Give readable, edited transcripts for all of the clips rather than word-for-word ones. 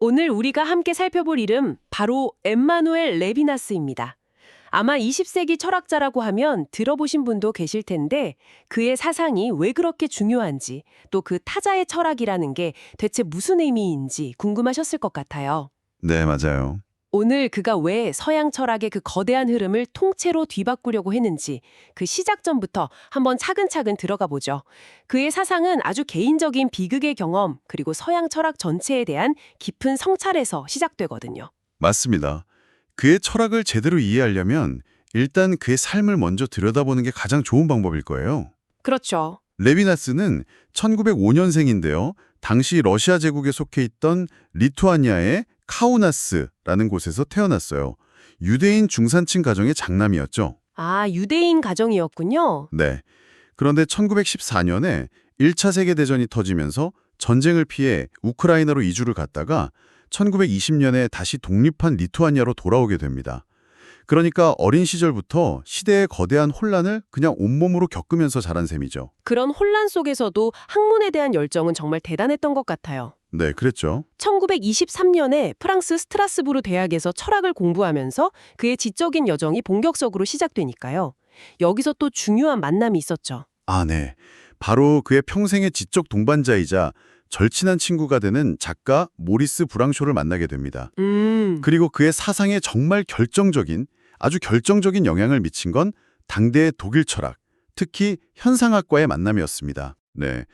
오늘 우리가 함께 살펴볼 이름 바로 엠마누엘 레비나스입니다. 아마 20세기 철학자라고 하면 들어보신 분도 계실 텐데 그의 사상이 왜 그렇게 중요한지 또 그 타자의 철학이라는 게 대체 무슨 의미인지 궁금하셨을 것 같아요. 네, 맞아요. 오늘 그가 왜 서양 철학의 그 거대한 흐름을 통째로 뒤바꾸려고 했는지 그 시작점부터 한번 차근차근 들어가 보죠. 그의 사상은 아주 개인적인 비극의 경험 그리고 서양 철학 전체에 대한 깊은 성찰에서 시작되거든요. 맞습니다. 그의 철학을 제대로 이해하려면 일단 그의 삶을 먼저 들여다보는 게 가장 좋은 방법일 거예요. 그렇죠. 레비나스는 1905년생인데요. 당시 러시아 제국에 속해 있던 리투아니아의 카우나스라는 곳에서 태어났어요. 유대인 중산층 가정의 장남이었죠. 아, 유대인 가정이었군요. 네. 그런데 1914년에 1차 세계대전이 터지면서 전쟁을 피해 우크라이나로 이주를 갔다가 1920년에 다시 독립한 리투아니아로 돌아오게 됩니다. 그러니까 어린 시절부터 시대의 거대한 혼란을 그냥 온몸으로 겪으면서 자란 셈이죠. 그런 혼란 속에서도 학문에 대한 열정은 정말 대단했던 것 같아요. 네, 그랬죠. 1923년에 프랑스 스트라스부르 대학에서 철학을 공부하면서 그의 지적인 여정이 본격적으로 시작되니까요. 여기서 또 중요한 만남이 있었죠. 아, 네. 바로 그의 평생의 지적 동반자이자 절친한 친구가 되는 작가 모리스 브랑쇼를 만나게 됩니다. 그리고 그의 사상에 정말 아주 결정적인 영향을 미친 건 당대의 독일 철학, 특히 현상학과의 만남이었습니다. 네.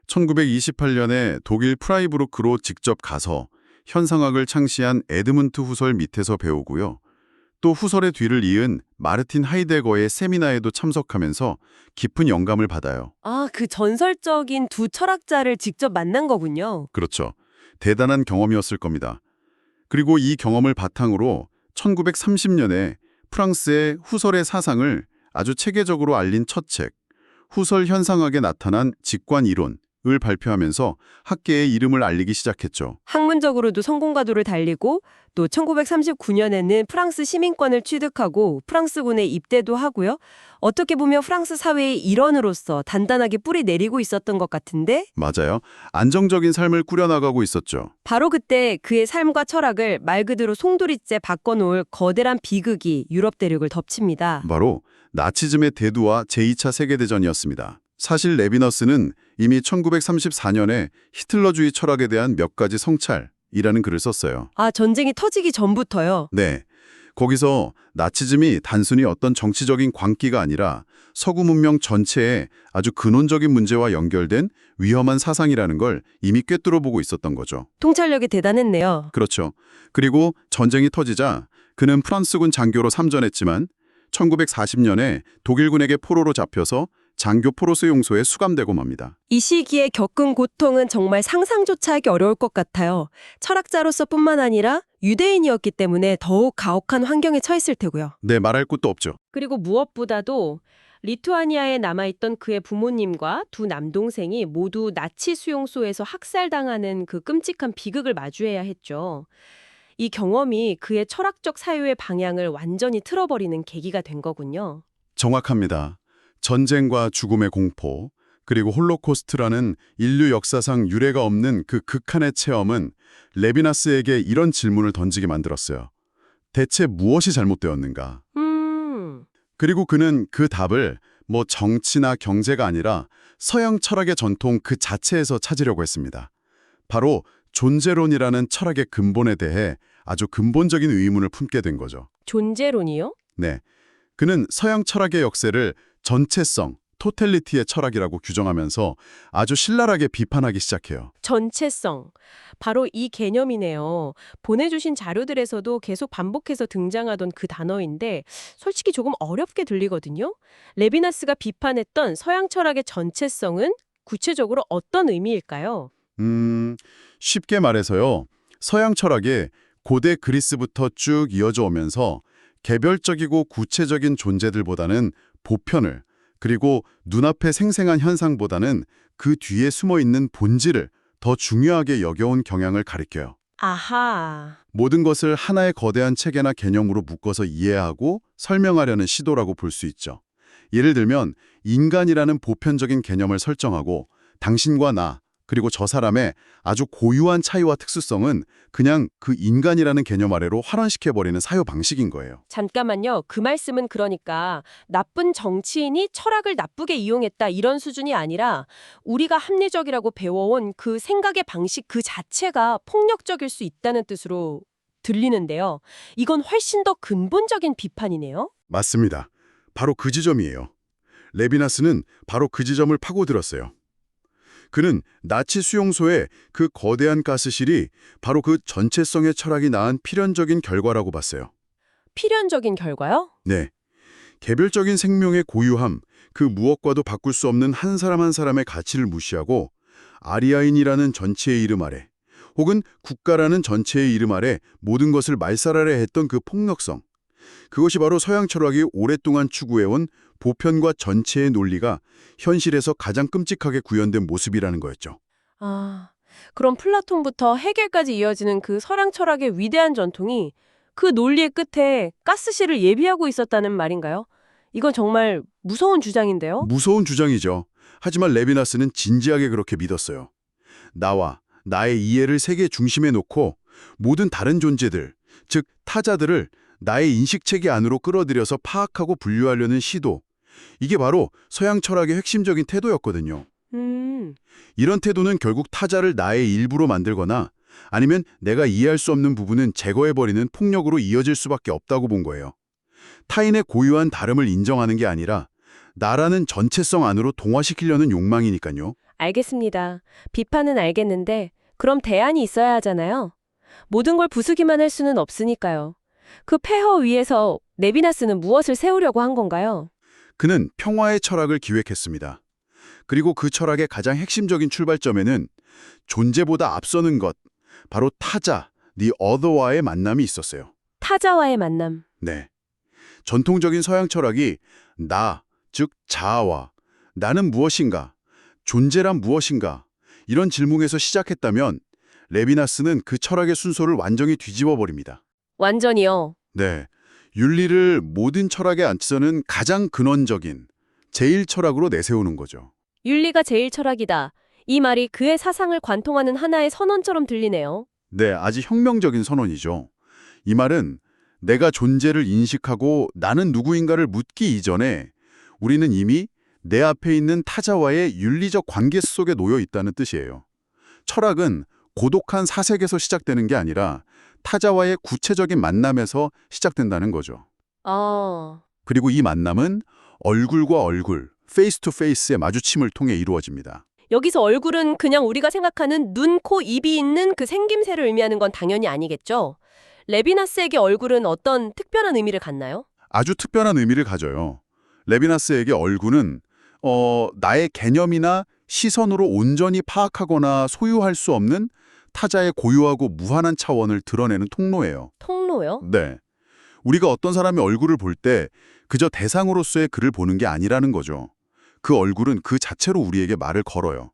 1928년에 독일 프라이부르크로 직접 가서 현상학을 창시한 에드문트 후설 밑에서 배우고요. 또 후설의 뒤를 이은 마르틴 하이데거의 세미나에도 참석하면서 깊은 영감을 받아요. 아, 그 전설적인 두 철학자를 직접 만난 거군요. 그렇죠. 대단한 경험이었을 겁니다. 그리고 이 경험을 바탕으로 1930년에 프랑스의 후설의 사상을 아주 체계적으로 알린 첫 책, 후설 현상학에 나타난 직관 이론을 발표하면서 학계의 이름을 알리기 시작했죠. 학문적으로도 성공가도를 달리고 또 1939년에는 프랑스 시민권을 취득하고 프랑스군에 입대도 하고요. 어떻게 보면 프랑스 사회의 일원으로서 단단하게 뿌리 내리고 있었던 것 같은데 맞아요. 안정적인 삶을 꾸려나가고 있었죠. 바로 그때 그의 삶과 철학을 말 그대로 송두리째 바꿔놓을 거대한 비극이 유럽 대륙을 덮칩니다. 바로 나치즘의 대두와 제2차 세계대전이었습니다. 사실 레비너스는 이미 1934년에 히틀러주의 철학에 대한 몇 가지 성찰이라는 글을 썼어요. 아, 전쟁이 터지기 전부터요? 네. 거기서 나치즘이 단순히 어떤 정치적인 광기가 아니라 서구 문명 전체의 아주 근원적인 문제와 연결된 위험한 사상이라는 걸 이미 꿰뚫어보고 있었던 거죠. 통찰력이 대단했네요. 그렇죠. 그리고 전쟁이 터지자 그는 프랑스군 장교로 참전했지만 1940년에 독일군에게 포로로 잡혀서 장교 포로수 용소에 수감되고 맙니다. 이 시기에 겪은 고통은 정말 상상조차 하기 어려울 것 같아요. 철학자로서뿐만 아니라 유대인이었기 때문에 더욱 가혹한 환경에 처했을 테고요. 네, 말할 것도 없죠. 그리고 무엇보다도 리투아니아에 남아있던 그의 부모님과 두 남동생이 모두 나치 수용소에서 학살당하는 그 끔찍한 비극을 마주해야 했죠. 이 경험이 그의 철학적 사유의 방향을 완전히 틀어버리는 계기가 된 거군요. 정확합니다. 전쟁과 죽음의 공포, 그리고 홀로코스트라는 인류 역사상 유례가 없는 그 극한의 체험은 레비나스에게 이런 질문을 던지게 만들었어요. 대체 무엇이 잘못되었는가? 그리고 그는 그 답을 정치나 경제가 아니라 서양 철학의 전통 그 자체에서 찾으려고 했습니다. 바로 존재론이라는 철학의 근본에 대해 아주 근본적인 의문을 품게 된 거죠. 존재론이요? 네. 그는 서양 철학의 역사를 전체성, 토텔리티의 철학이라고 규정하면서 아주 신랄하게 비판하기 시작해요. 전체성. 바로 이 개념이네요. 보내주신 자료들에서도 계속 반복해서 등장하던 그 단어인데 솔직히 조금 어렵게 들리거든요. 레비나스가 비판했던 서양 철학의 전체성은 구체적으로 어떤 의미일까요? 쉽게 말해서요. 서양 철학이 고대 그리스부터 쭉 이어져 오면서 개별적이고 구체적인 존재들보다는 보편을, 그리고 눈앞에 생생한 현상보다는 그 뒤에 숨어있는 본질을 더 중요하게 여겨온 경향을 가리켜요. 아하. 모든 것을 하나의 거대한 체계나 개념으로 묶어서 이해하고 설명하려는 시도라고 볼 수 있죠. 예를 들면 인간이라는 보편적인 개념을 설정하고 당신과 나, 그리고 저 사람의 아주 고유한 차이와 특수성은 그냥 그 인간이라는 개념 아래로 활환시켜버리는 사유 방식인 거예요. 잠깐만요. 그 말씀은 그러니까 나쁜 정치인이 철학을 나쁘게 이용했다 이런 수준이 아니라 우리가 합리적이라고 배워온 그 생각의 방식 그 자체가 폭력적일 수 있다는 뜻으로 들리는데요. 이건 훨씬 더 근본적인 비판이네요. 맞습니다. 바로 그 지점이에요. 레비나스는 바로 그 지점을 파고들었어요. 그는 나치 수용소의 그 거대한 가스실이 바로 그 전체성의 철학이 낳은 필연적인 결과라고 봤어요. 필연적인 결과요? 네. 개별적인 생명의 고유함, 그 무엇과도 바꿀 수 없는 한 사람 한 사람의 가치를 무시하고 아리아인이라는 전체의 이름 아래 혹은 국가라는 전체의 이름 아래 모든 것을 말살하려 했던 그 폭력성. 그것이 바로 서양 철학이 오랫동안 추구해온 보편과 전체의 논리가 현실에서 가장 끔찍하게 구현된 모습이라는 거였죠. 아, 그럼 플라톤부터 해겔까지 이어지는 그 서양 철학의 위대한 전통이 그 논리의 끝에 가스실을 예비하고 있었다는 말인가요? 이건 정말 무서운 주장인데요. 무서운 주장이죠. 하지만 레비나스는 진지하게 그렇게 믿었어요. 나와 나의 이해를 세계 중심에 놓고 모든 다른 존재들, 즉 타자들을 나의 인식체계 안으로 끌어들여서 파악하고 분류하려는 시도. 이게 바로 서양 철학의 핵심적인 태도였거든요. 이런 태도는 결국 타자를 나의 일부로 만들거나 아니면 내가 이해할 수 없는 부분은 제거해버리는 폭력으로 이어질 수밖에 없다고 본 거예요. 타인의 고유한 다름을 인정하는 게 아니라 나라는 전체성 안으로 동화시키려는 욕망이니까요. 알겠습니다. 비판은 알겠는데 그럼 대안이 있어야 하잖아요. 모든 걸 부수기만 할 수는 없으니까요. 그 폐허 위에서 레비나스는 무엇을 세우려고 한 건가요? 그는 평화의 철학을 기획했습니다. 그리고 그 철학의 가장 핵심적인 출발점에는 존재보다 앞서는 것, 바로 타자, the other와의 만남이 있었어요. 타자와의 만남. 네. 전통적인 서양 철학이 나, 즉 자아와 나는 무엇인가, 존재란 무엇인가 이런 질문에서 시작했다면 레비나스는 그 철학의 순서를 완전히 뒤집어 버립니다. 완전히요. 네. 윤리를 모든 철학의 안치서는 가장 근원적인 제일 철학으로 내세우는 거죠. 윤리가 제일 철학이다. 이 말이 그의 사상을 관통하는 하나의 선언처럼 들리네요. 네, 아주 혁명적인 선언이죠. 이 말은 내가 존재를 인식하고 나는 누구인가를 묻기 이전에 우리는 이미 내 앞에 있는 타자와의 윤리적 관계 속에 놓여 있다는 뜻이에요. 철학은 고독한 사색에서 시작되는 게 아니라 타자와의 구체적인 만남에서 시작된다는 거죠. 아, 그리고 이 만남은 얼굴과 얼굴, 페이스 투 페이스의 마주침을 통해 이루어집니다. 여기서 얼굴은 그냥 우리가 생각하는 눈, 코, 입이 있는 그 생김새를 의미하는 건 당연히 아니겠죠? 레비나스에게 얼굴은 어떤 특별한 의미를 갖나요? 아주 특별한 의미를 가져요. 레비나스에게 얼굴은 나의 개념이나 시선으로 온전히 파악하거나 소유할 수 없는 타자의 고유하고 무한한 차원을 드러내는 통로예요. 통로요? 네. 우리가 어떤 사람의 얼굴을 볼 때 그저 대상으로서의 그를 보는 게 아니라는 거죠. 그 얼굴은 그 자체로 우리에게 말을 걸어요.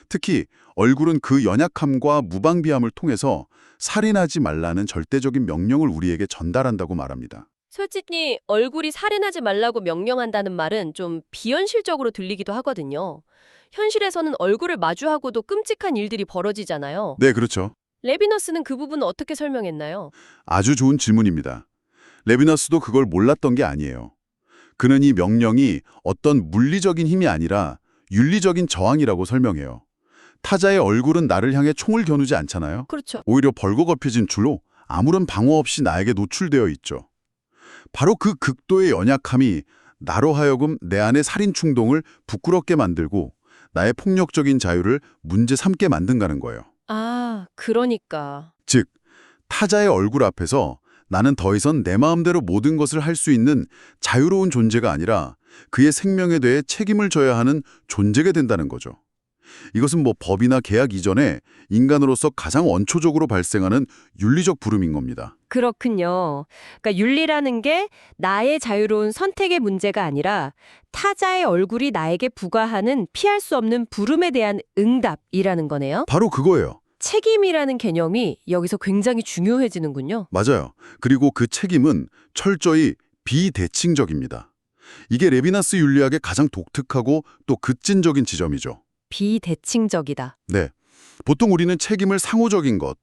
특히 얼굴은 그 연약함과 무방비함을 통해서 살인하지 말라는 절대적인 명령을 우리에게 전달한다고 말합니다. 솔직히 얼굴이 살인하지 말라고 명령한다는 말은 좀 비현실적으로 들리기도 하거든요. 현실에서는 얼굴을 마주하고도 끔찍한 일들이 벌어지잖아요. 네, 그렇죠. 레비너스는 그 부분을 어떻게 설명했나요? 아주 좋은 질문입니다. 레비너스도 그걸 몰랐던 게 아니에요. 그는 이 명령이 어떤 물리적인 힘이 아니라 윤리적인 저항이라고 설명해요. 타자의 얼굴은 나를 향해 총을 겨누지 않잖아요. 그렇죠. 오히려 벌거벗혀진 줄로 아무런 방어 없이 나에게 노출되어 있죠. 바로 그 극도의 연약함이 나로 하여금 내 안의 살인 충동을 부끄럽게 만들고 나의 폭력적인 자유를 문제 삼게 만든다는 거예요. 아, 그러니까. 즉, 타자의 얼굴 앞에서 나는 더 이상 내 마음대로 모든 것을 할 수 있는 자유로운 존재가 아니라 그의 생명에 대해 책임을 져야 하는 존재가 된다는 거죠. 이것은 뭐 법이나 계약 이전에 인간으로서 가장 원초적으로 발생하는 윤리적 부름인 겁니다. 그렇군요. 그러니까 윤리라는 게 나의 자유로운 선택의 문제가 아니라 타자의 얼굴이 나에게 부과하는 피할 수 없는 부름에 대한 응답이라는 거네요. 바로 그거예요. 책임이라는 개념이 여기서 굉장히 중요해지는군요. 맞아요. 그리고 그 책임은 철저히 비대칭적입니다. 이게 레비나스 윤리학의 가장 독특하고 또 급진적인 지점이죠. 비대칭적이다. 네. 보통 우리는 책임을 상호적인 것,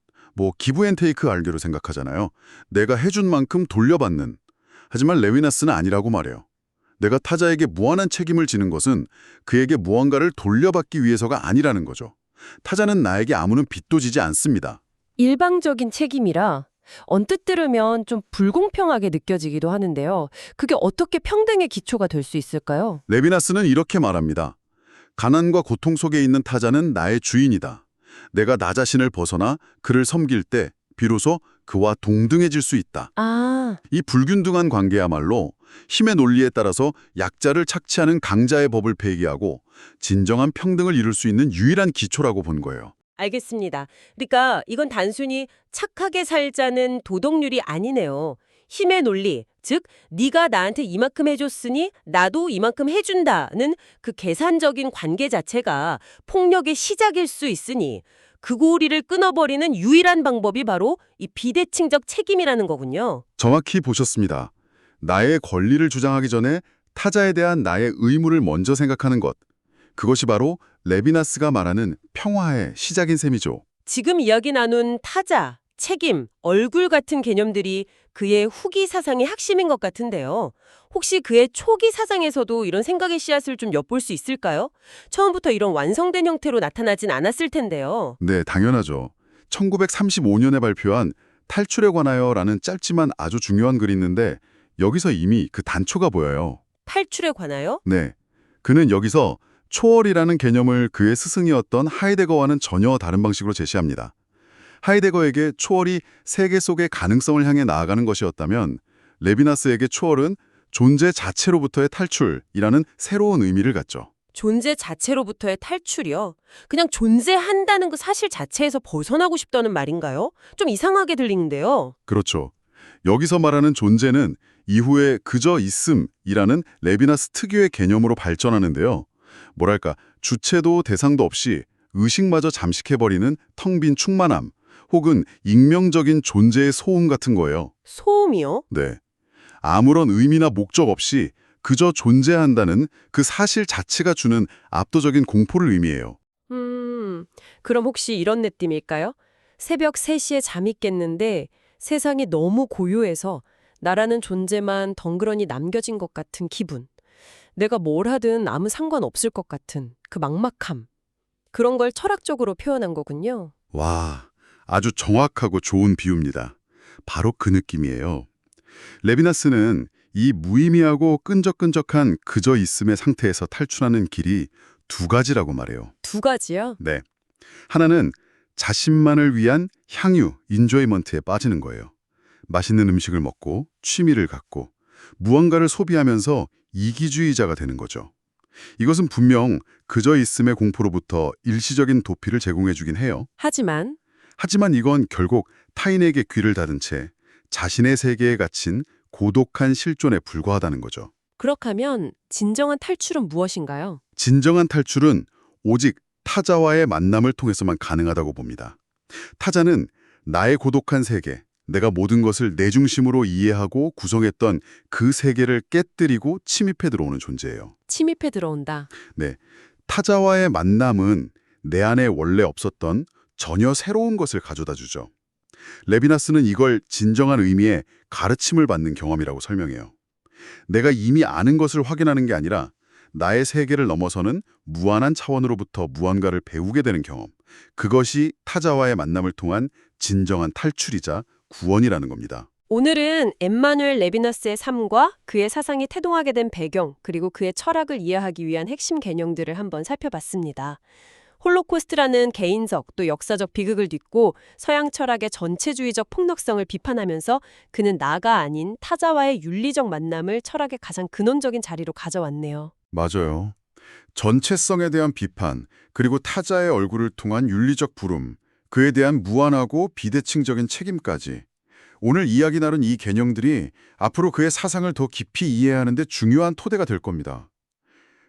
기브앤테이크 알기로 생각하잖아요. 내가 해준 만큼 돌려받는. 하지만 레위나스는 아니라고 말해요. 내가 타자에게 무한한 책임을 지는 것은 그에게 무언가를 돌려받기 위해서가 아니라는 거죠. 타자는 나에게 아무런 빚도 지지 않습니다. 일방적인 책임이라 언뜻 들으면 좀 불공평하게 느껴지기도 하는데요. 그게 어떻게 평등의 기초가 될 수 있을까요? 레비나스는 이렇게 말합니다. 가난과 고통 속에 있는 타자는 나의 주인이다. 내가 나 자신을 벗어나 그를 섬길 때 비로소 그와 동등해질 수 있다. 이 불균등한 관계야말로 힘의 논리에 따라서 약자를 착취하는 강자의 법을 폐기하고 진정한 평등을 이룰 수 있는 유일한 기초라고 본 거예요. 알겠습니다. 그러니까 이건 단순히 착하게 살자는 도덕률이 아니네요. 힘의 논리, 즉 네가 나한테 이만큼 해줬으니 나도 이만큼 해준다는 그 계산적인 관계 자체가 폭력의 시작일 수 있으니 그 고리를 끊어버리는 유일한 방법이 바로 이 비대칭적 책임이라는 거군요. 정확히 보셨습니다. 나의 권리를 주장하기 전에 타자에 대한 나의 의무를 먼저 생각하는 것. 그것이 바로 레비나스가 말하는 평화의 시작인 셈이죠. 지금 이야기 나눈 타자, 책임, 얼굴 같은 개념들이 그의 후기 사상의 핵심인 것 같은데요. 혹시 그의 초기 사상에서도 이런 생각의 씨앗을 좀 엿볼 수 있을까요? 처음부터 이런 완성된 형태로 나타나진 않았을 텐데요. 네, 당연하죠. 1935년에 발표한 탈출에 관하여라는 짧지만 아주 중요한 글이 있는데 여기서 이미 그 단초가 보여요. 탈출에 관하여? 네, 그는 여기서 초월이라는 개념을 그의 스승이었던 하이데거와는 전혀 다른 방식으로 제시합니다. 하이데거에게 초월이 세계 속의 가능성을 향해 나아가는 것이었다면 레비나스에게 초월은 존재 자체로부터의 탈출이라는 새로운 의미를 갖죠. 존재 자체로부터의 탈출이요? 그냥 존재한다는 그 사실 자체에서 벗어나고 싶다는 말인가요? 좀 이상하게 들리는데요. 그렇죠. 여기서 말하는 존재는 이후에 그저 있음이라는 레비나스 특유의 개념으로 발전하는데요. 뭐랄까, 주체도 대상도 없이 의식마저 잠식해버리는 텅 빈 충만함, 혹은 익명적인 존재의 소음 같은 거예요. 소음이요? 네. 아무런 의미나 목적 없이 그저 존재한다는 그 사실 자체가 주는 압도적인 공포를 의미해요. 그럼 혹시 이런 느낌일까요? 새벽 3시에 잠이 깼는데 세상이 너무 고요해서 나라는 존재만 덩그러니 남겨진 것 같은 기분. 내가 뭘 하든 아무 상관없을 것 같은 그 막막함. 그런 걸 철학적으로 표현한 거군요. 와, 아주 정확하고 좋은 비유입니다. 바로 그 느낌이에요. 레비나스는 이 무의미하고 끈적끈적한 그저 있음의 상태에서 탈출하는 길이 두 가지라고 말해요. 두 가지요? 네. 하나는 자신만을 위한 향유, 인조이먼트에 빠지는 거예요. 맛있는 음식을 먹고 취미를 갖고 무언가를 소비하면서 이기주의자가 되는 거죠. 이것은 분명 그저 있음의 공포로부터 일시적인 도피를 제공해주긴 해요. 하지만 이건 결국 타인에게 귀를 닫은 채 자신의 세계에 갇힌 고독한 실존에 불과하다는 거죠. 그렇다면 진정한 탈출은 무엇인가요? 진정한 탈출은 오직 타자와의 만남을 통해서만 가능하다고 봅니다. 타자는 나의 고독한 세계, 내가 모든 것을 내 중심으로 이해하고 구성했던 그 세계를 깨뜨리고 침입해 들어오는 존재예요. 침입해 들어온다. 네, 타자와의 만남은 내 안에 원래 없었던 전혀 새로운 것을 가져다 주죠. 레비나스는 이걸 진정한 의미의 가르침을 받는 경험이라고 설명해요. 내가 이미 아는 것을 확인하는 게 아니라 나의 세계를 넘어서는 무한한 차원으로부터 무언가를 배우게 되는 경험. 그것이 타자와의 만남을 통한 진정한 탈출이자 구원이라는 겁니다. 오늘은 엠마누엘 레비나스의 삶과 그의 사상이 태동하게 된 배경, 그리고 그의 철학을 이해하기 위한 핵심 개념들을 한번 살펴봤습니다. 홀로코스트라는 개인적 또 역사적 비극을 딛고 서양 철학의 전체주의적 폭력성을 비판하면서 그는 나가 아닌 타자와의 윤리적 만남을 철학의 가장 근원적인 자리로 가져왔네요. 맞아요. 전체성에 대한 비판, 그리고 타자의 얼굴을 통한 윤리적 부름, 그에 대한 무한하고 비대칭적인 책임까지. 오늘 이야기 나눈 이 개념들이 앞으로 그의 사상을 더 깊이 이해하는 데 중요한 토대가 될 겁니다.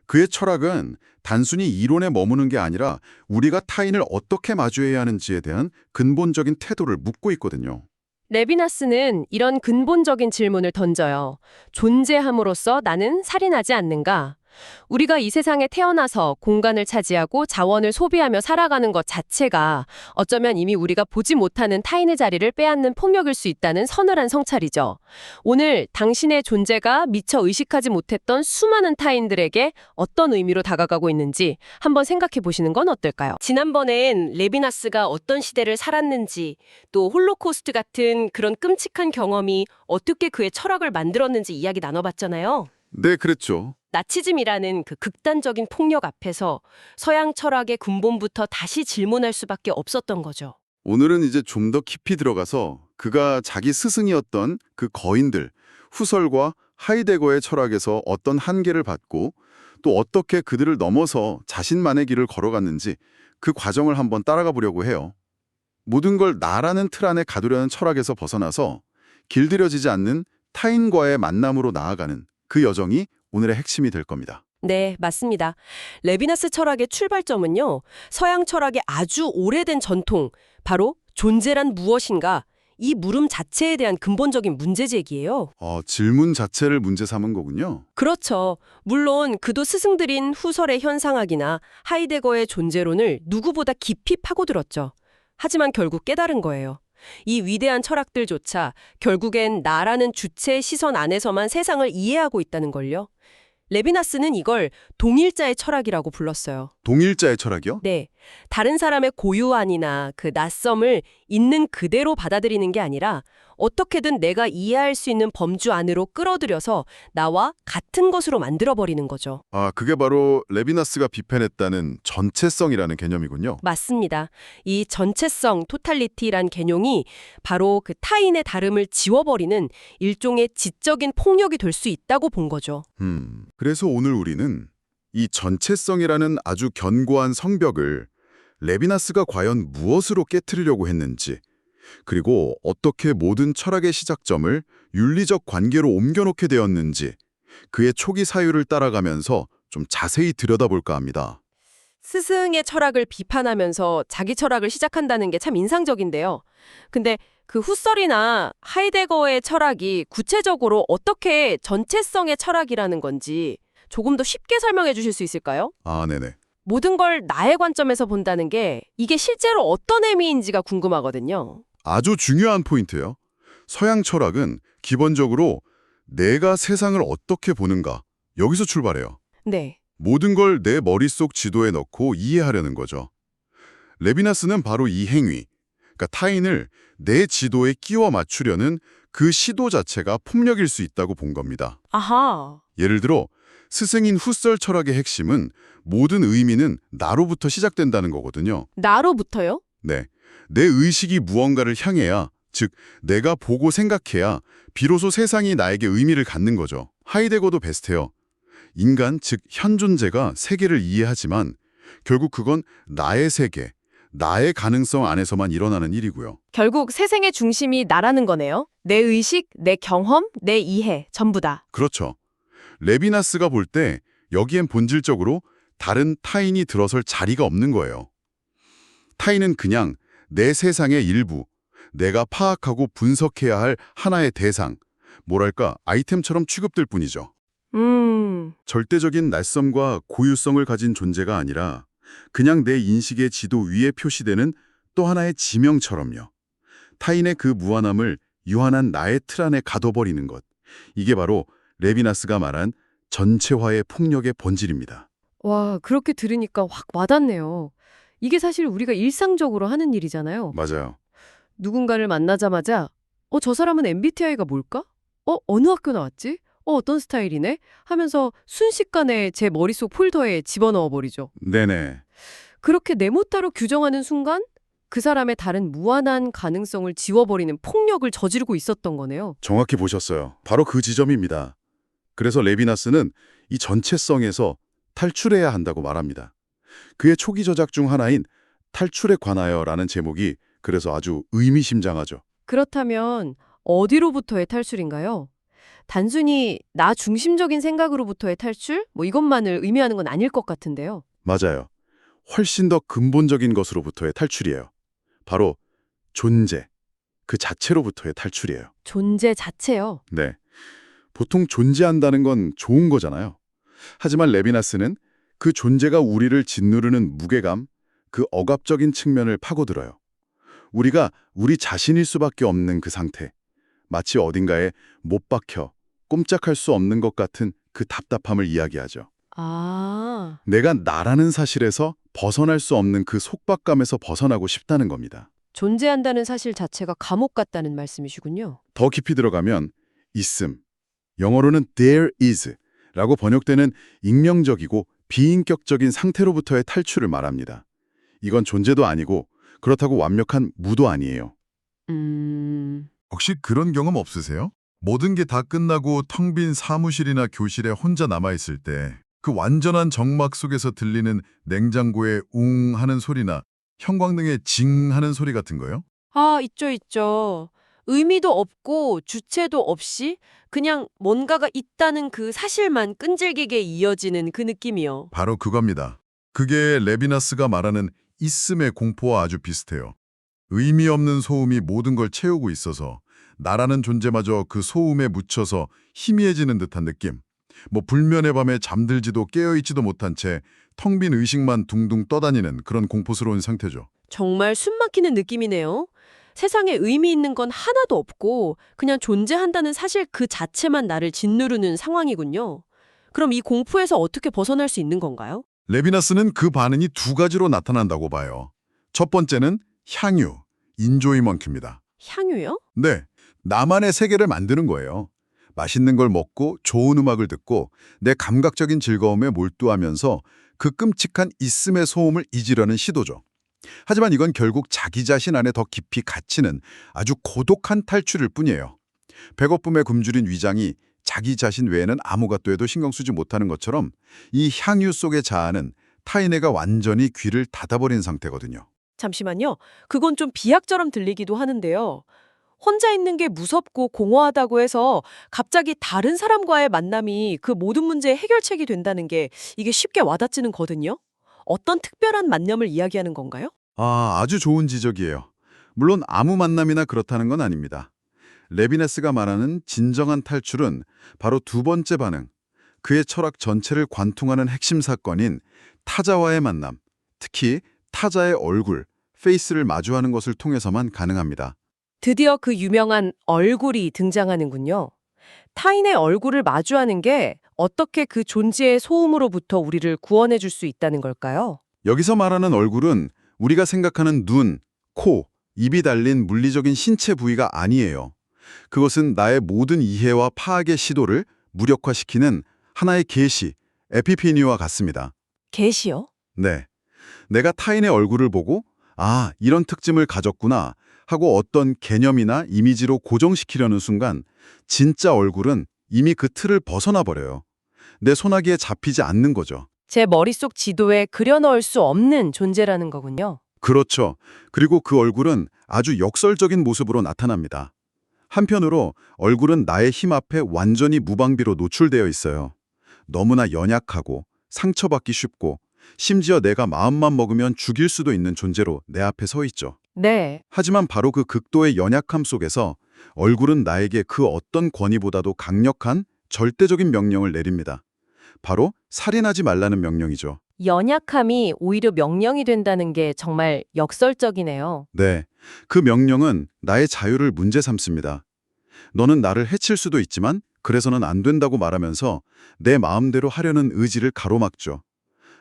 그의 철학은 단순히 이론에 머무는 게 아니라 우리가 타인을 어떻게 마주해야 하는지에 대한 근본적인 태도를 묻고 있거든요. 레비나스는 이런 근본적인 질문을 던져요. 존재함으로써 나는 살인하지 않는가? 우리가 이 세상에 태어나서 공간을 차지하고 자원을 소비하며 살아가는 것 자체가 어쩌면 이미 우리가 보지 못하는 타인의 자리를 빼앗는 폭력일 수 있다는 서늘한 성찰이죠. 오늘 당신의 존재가 미처 의식하지 못했던 수많은 타인들에게 어떤 의미로 다가가고 있는지 한번 생각해 보시는 건 어떨까요? 지난번엔 레비나스가 어떤 시대를 살았는지, 또 홀로코스트 같은 그런 끔찍한 경험이 어떻게 그의 철학을 만들었는지 이야기 나눠봤잖아요. 네, 그랬죠. 나치즘이라는 그 극단적인 폭력 앞에서 서양 철학의 근본부터 다시 질문할 수밖에 없었던 거죠. 오늘은 이제 좀 더 깊이 들어가서 그가 자기 스승이었던 그 거인들, 후설과 하이데거의 철학에서 어떤 한계를 받고 또 어떻게 그들을 넘어서 자신만의 길을 걸어갔는지 그 과정을 한번 따라가 보려고 해요. 모든 걸 나라는 틀 안에 가두려는 철학에서 벗어나서 길들여지지 않는 타인과의 만남으로 나아가는 그 여정이 오늘의 핵심이 될 겁니다. 네, 맞습니다. 레비나스 철학의 출발점은요, 서양 철학의 아주 오래된 전통, 바로 존재란 무엇인가, 이 물음 자체에 대한 근본적인 문제제기예요. 질문 자체를 문제 삼은 거군요. 그렇죠. 물론 그도 스승들인 후설의 현상학이나 하이데거의 존재론을 누구보다 깊이 파고들었죠. 하지만 결국 깨달은 거예요. 이 위대한 철학들조차 결국엔 나라는 주체의 시선 안에서만 세상을 이해하고 있다는 걸요. 레비나스는 이걸 동일자의 철학이라고 불렀어요. 동일자의 철학이요? 네, 다른 사람의 고유함이나 그 낯섦을 있는 그대로 받아들이는 게 아니라 어떻게든 내가 이해할 수 있는 범주 안으로 끌어들여서 나와 같은 것으로 만들어버리는 거죠. 그게 바로 레비나스가 비판했다는 전체성이라는 개념이군요. 맞습니다. 이 전체성, 토탈리티란 개념이 바로 그 타인의 다름을 지워버리는 일종의 지적인 폭력이 될 수 있다고 본 거죠. 그래서 오늘 우리는 이 전체성이라는 아주 견고한 성벽을 레비나스가 과연 무엇으로 깨트리려고 했는지, 그리고 어떻게 모든 철학의 시작점을 윤리적 관계로 옮겨놓게 되었는지 그의 초기 사유를 따라가면서 좀 자세히 들여다볼까 합니다. 스승의 철학을 비판하면서 자기 철학을 시작한다는 게 참 인상적인데요. 근데 그 후설이나 하이데거의 철학이 구체적으로 어떻게 전체성의 철학이라는 건지 조금 더 쉽게 설명해 주실 수 있을까요? 네네. 모든 걸 나의 관점에서 본다는 게 이게 실제로 어떤 의미인지가 궁금하거든요. 아주 중요한 포인트예요. 서양 철학은 기본적으로 내가 세상을 어떻게 보는가, 여기서 출발해요. 네. 모든 걸 내 머릿속 지도에 넣고 이해하려는 거죠. 레비나스는 바로 이 행위, 그러니까 타인을 내 지도에 끼워 맞추려는 그 시도 자체가 폭력일 수 있다고 본 겁니다. 아하. 예를 들어 스승인 후설 철학의 핵심은 모든 의미는 나로부터 시작된다는 거거든요. 나로부터요? 네, 내 의식이 무언가를 향해야, 즉 내가 보고 생각해야 비로소 세상이 나에게 의미를 갖는 거죠. 하이데거도 비슷해요. 인간, 즉 현존재가 세계를 이해하지만 결국 그건 나의 세계, 나의 가능성 안에서만 일어나는 일이고요. 결국 세상의 중심이 나라는 거네요. 내 의식, 내 경험, 내 이해, 전부 다. 그렇죠. 레비나스가 볼 때 여기엔 본질적으로 다른 타인이 들어설 자리가 없는 거예요. 타인은 그냥 내 세상의 일부, 내가 파악하고 분석해야 할 하나의 대상, 뭐랄까 아이템처럼 취급될 뿐이죠. 절대적인 낯섦과 고유성을 가진 존재가 아니라 그냥 내 인식의 지도 위에 표시되는 또 하나의 지명처럼요. 타인의 그 무한함을 유한한 나의 틀 안에 가둬버리는 것. 이게 바로 레비나스가 말한 전체화의 폭력의 본질입니다. 와, 그렇게 들으니까 확 와닿네요. 이게 사실 우리가 일상적으로 하는 일이잖아요. 맞아요. 누군가를 만나자마자 저 사람은 MBTI가 뭘까? 어느 학교 나왔지? 어떤 스타일이네? 하면서 순식간에 제 머릿속 폴더에 집어넣어 버리죠. 네네. 그렇게 네모타로 규정하는 순간 그 사람의 다른 무한한 가능성을 지워버리는 폭력을 저지르고 있었던 거네요. 정확히 보셨어요. 바로 그 지점입니다. 그래서 레비나스는 이 전체성에서 탈출해야 한다고 말합니다. 그의 초기 저작 중 하나인 탈출에 관하여라는 제목이 그래서 아주 의미심장하죠. 그렇다면 어디로부터의 탈출인가요? 단순히 나 중심적인 생각으로부터의 탈출? 이것만을 의미하는 건 아닐 것 같은데요. 맞아요. 훨씬 더 근본적인 것으로부터의 탈출이에요. 바로 존재, 그 자체로부터의 탈출이에요. 존재 자체요. 네. 보통 존재한다는 건 좋은 거잖아요. 하지만 레비나스는 그 존재가 우리를 짓누르는 무게감, 그 억압적인 측면을 파고들어요. 우리가 우리 자신일 수밖에 없는 그 상태, 마치 어딘가에 못 박혀 꼼짝할 수 없는 것 같은 그 답답함을 이야기하죠. 아, 내가 나라는 사실에서 벗어날 수 없는 그 속박감에서 벗어나고 싶다는 겁니다. 존재한다는 사실 자체가 감옥 같다는 말씀이시군요. 더 깊이 들어가면 있음, 영어로는 there is 라고 번역되는 익명적이고 비인격적인 상태로부터의 탈출을 말합니다. 이건 존재도 아니고 그렇다고 완벽한 무도 아니에요. 혹시 그런 경험 없으세요? 모든 게 다 끝나고 텅 빈 사무실이나 교실에 혼자 남아있을 때 그 완전한 정막 속에서 들리는 냉장고의 웅 하는 소리나 형광등의 징 하는 소리 같은 거요? 아, 있죠, 있죠. 의미도 없고 주체도 없이 그냥 뭔가가 있다는 그 사실만 끈질기게 이어지는 그 느낌이요. 바로 그겁니다. 그게 레비나스가 말하는 있음의 공포와 아주 비슷해요. 의미 없는 소음이 모든 걸 채우고 있어서 나라는 존재마저 그 소음에 묻혀서 희미해지는 듯한 느낌. 불면의 밤에 잠들지도 깨어있지도 못한 채 텅 빈 의식만 둥둥 떠다니는 그런 공포스러운 상태죠. 정말 숨막히는 느낌이네요. 세상에 의미 있는 건 하나도 없고 그냥 존재한다는 사실 그 자체만 나를 짓누르는 상황이군요. 그럼 이 공포에서 어떻게 벗어날 수 있는 건가요? 레비나스는 그 반응이 두 가지로 나타난다고 봐요. 첫 번째는 향유, 인조이먼트입니다. 향유요? 네, 나만의 세계를 만드는 거예요. 맛있는 걸 먹고 좋은 음악을 듣고 내 감각적인 즐거움에 몰두하면서 그 끔찍한 있음의 소음을 잊으려는 시도죠. 하지만 이건 결국 자기 자신 안에 더 깊이 갇히는 아주 고독한 탈출일 뿐이에요. 배고픔에 굶주린 위장이 자기 자신 외에는 아무것도 해도 신경 쓰지 못하는 것처럼 이 향유 속의 자아는 타인애가 완전히 귀를 닫아버린 상태거든요. 잠시만요. 그건 좀 비약처럼 들리기도 하는데요. 혼자 있는 게 무섭고 공허하다고 해서 갑자기 다른 사람과의 만남이 그 모든 문제의 해결책이 된다는 게 이게 쉽게 와닿지는 거든요. 어떤 특별한 만남을 이야기하는 건가요? 아주 좋은 지적이에요. 물론 아무 만남이나 그렇다는 건 아닙니다. 레비나스가 말하는 진정한 탈출은 바로 두 번째 반응, 그의 철학 전체를 관통하는 핵심 사건인 타자와의 만남, 특히 타자의 얼굴, 페이스를 마주하는 것을 통해서만 가능합니다. 드디어 그 유명한 얼굴이 등장하는군요. 타인의 얼굴을 마주하는 게 어떻게 그 존재의 소음으로부터 우리를 구원해 줄 수 있다는 걸까요? 여기서 말하는 얼굴은 우리가 생각하는 눈, 코, 입이 달린 물리적인 신체 부위가 아니에요. 그것은 나의 모든 이해와 파악의 시도를 무력화시키는 하나의 계시, 에피페니와 같습니다. 계시요? 네. 내가 타인의 얼굴을 보고 이런 특징을 가졌구나 하고 어떤 개념이나 이미지로 고정시키려는 순간 진짜 얼굴은 이미 그 틀을 벗어나 버려요. 내 손아귀에 잡히지 않는 거죠. 제 머릿속 지도에 그려넣을 수 없는 존재라는 거군요. 그렇죠. 그리고 그 얼굴은 아주 역설적인 모습으로 나타납니다. 한편으로 얼굴은 나의 힘 앞에 완전히 무방비로 노출되어 있어요. 너무나 연약하고 상처받기 쉽고 심지어 내가 마음만 먹으면 죽일 수도 있는 존재로 내 앞에 서 있죠. 네. 하지만 바로 그 극도의 연약함 속에서 얼굴은 나에게 그 어떤 권위보다도 강력한 절대적인 명령을 내립니다. 바로 살인하지 말라는 명령이죠. 연약함이 오히려 명령이 된다는 게 정말 역설적이네요. 네, 그 명령은 나의 자유를 문제 삼습니다. 너는 나를 해칠 수도 있지만 그래서는 안 된다고 말하면서 내 마음대로 하려는 의지를 가로막죠.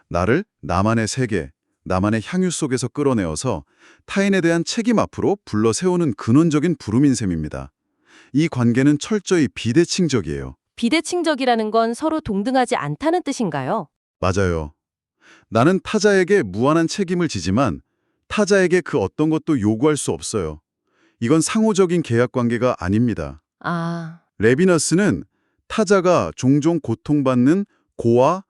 나를 나만의 세계, 나만의 향유 속에서 끌어내어서 타인에 대한 책임 앞으로 불러 세우는 근원적인 부름인 셈입니다. 이 관계는 철저히 비대칭적이에요. 비대칭적이라는 건 서로 동등하지 않다는 뜻인가요? 맞아요. 나는 타자에게 무한한 책임을 지지만 타자에게 그 어떤 것도 요구할 수 없어요. 이건 상호적인 계약 관계가 아닙니다. 아, 레비너스는 타자가 종종 고통받는 고아,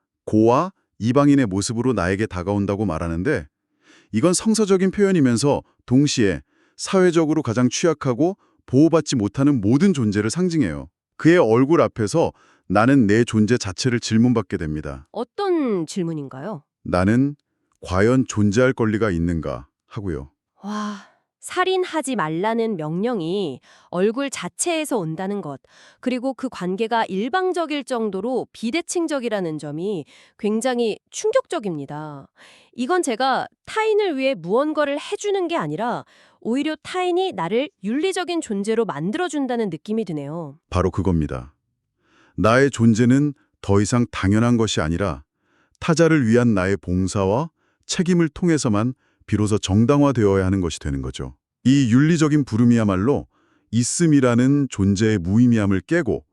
이방인의 모습으로 나에게 다가온다고 말하는데 이건 성서적인 표현이면서 동시에 사회적으로 가장 취약하고 보호받지 못하는 모든 존재를 상징해요. 그의 얼굴 앞에서 나는 내 존재 자체를 질문받게 됩니다. 어떤 질문인가요? 나는 과연 존재할 권리가 있는가 하고요. 와, 살인하지 말라는 명령이 얼굴 자체에서 온다는 것, 그리고 그 관계가 일방적일 정도로 비대칭적이라는 점이 굉장히 충격적입니다. 이건 제가 타인을 위해 무언가를 해주는 게 아니라 오히려 타인이 나를 윤리적인 존재로 만들어준다는 느낌이 드네요. 바로 그겁니다. 나의 존재는 더 이상 당연한 것이 아니라 타자를 위한 나의 봉사와 책임을 통해서만 비로소 정당화되어야 하는 것이 되는 거죠. 이 윤리적인 부름이야말로 있음이라는 존재의 무의미함을 깨고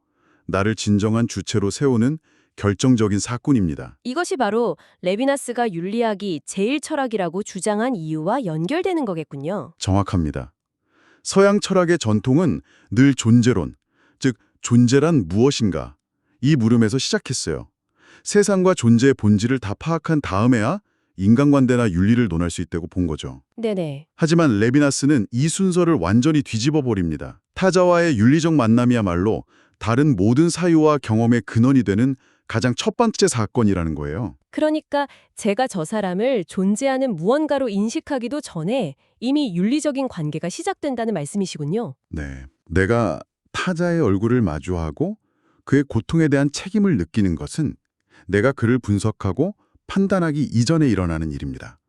나를 진정한 주체로 세우는 결정적인 사건입니다. 이것이 바로 레비나스가 윤리학이 제일 철학이라고 주장한 이유와 연결되는 거겠군요. 정확합니다. 서양 철학의 전통은 늘 존재론, 즉 존재란 무엇인가 이 물음에서 시작했어요. 세상과 존재의 본질을 다 파악한 다음에야 인간관계나 윤리를 논할 수 있다고 본 거죠. 네네. 하지만 레비나스는 이 순서를 완전히 뒤집어 버립니다. 타자와의 윤리적 만남이야말로 다른 모든 사유와 경험의 근원이 되는 가장 첫 번째 사건이라는 거예요. 그러니까 제가 저 사람을 존재하는 무언가로 인식하기도 전에 이미 윤리적인 관계가 시작된다는 말씀이시군요. 네. 내가 타자의 얼굴을 마주하고 그의 고통에 대한 책임을 느끼는 것은 내가 그를 분석하고 판단하기 이전에 일어나는 일입니다.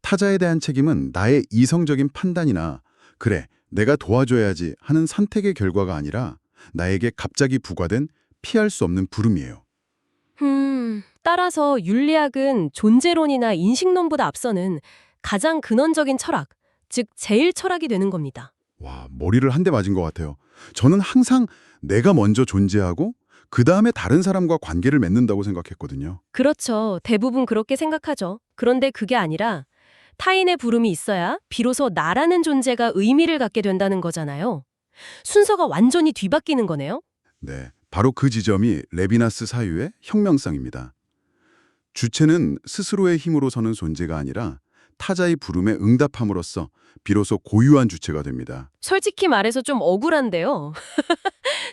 타자에 대한 책임은 나의 이성적인 판단이나 그래, 내가 도와줘야지 하는 선택의 결과가 아니라 나에게 갑자기 부과된 피할 수 없는 부름이에요. 따라서 윤리학은 존재론이나 인식론보다 앞서는 가장 근원적인 철학, 즉 제일 철학이 되는 겁니다. 와, 머리를 한 대 맞은 것 같아요. 저는 항상 내가 먼저 존재하고 그 다음에 다른 사람과 관계를 맺는다고 생각했거든요. 그렇죠. 대부분 그렇게 생각하죠. 그런데 그게 아니라 타인의 부름이 있어야 비로소 나라는 존재가 의미를 갖게 된다는 거잖아요. 순서가 완전히 뒤바뀌는 거네요. 네, 바로 그 지점이 레비나스 사유의 혁명성입니다. 주체는 스스로의 힘으로 서는 존재가 아니라 타자의 부름에 응답함으로써 비로소 고유한 주체가 됩니다. 솔직히 말해서 좀 억울한데요.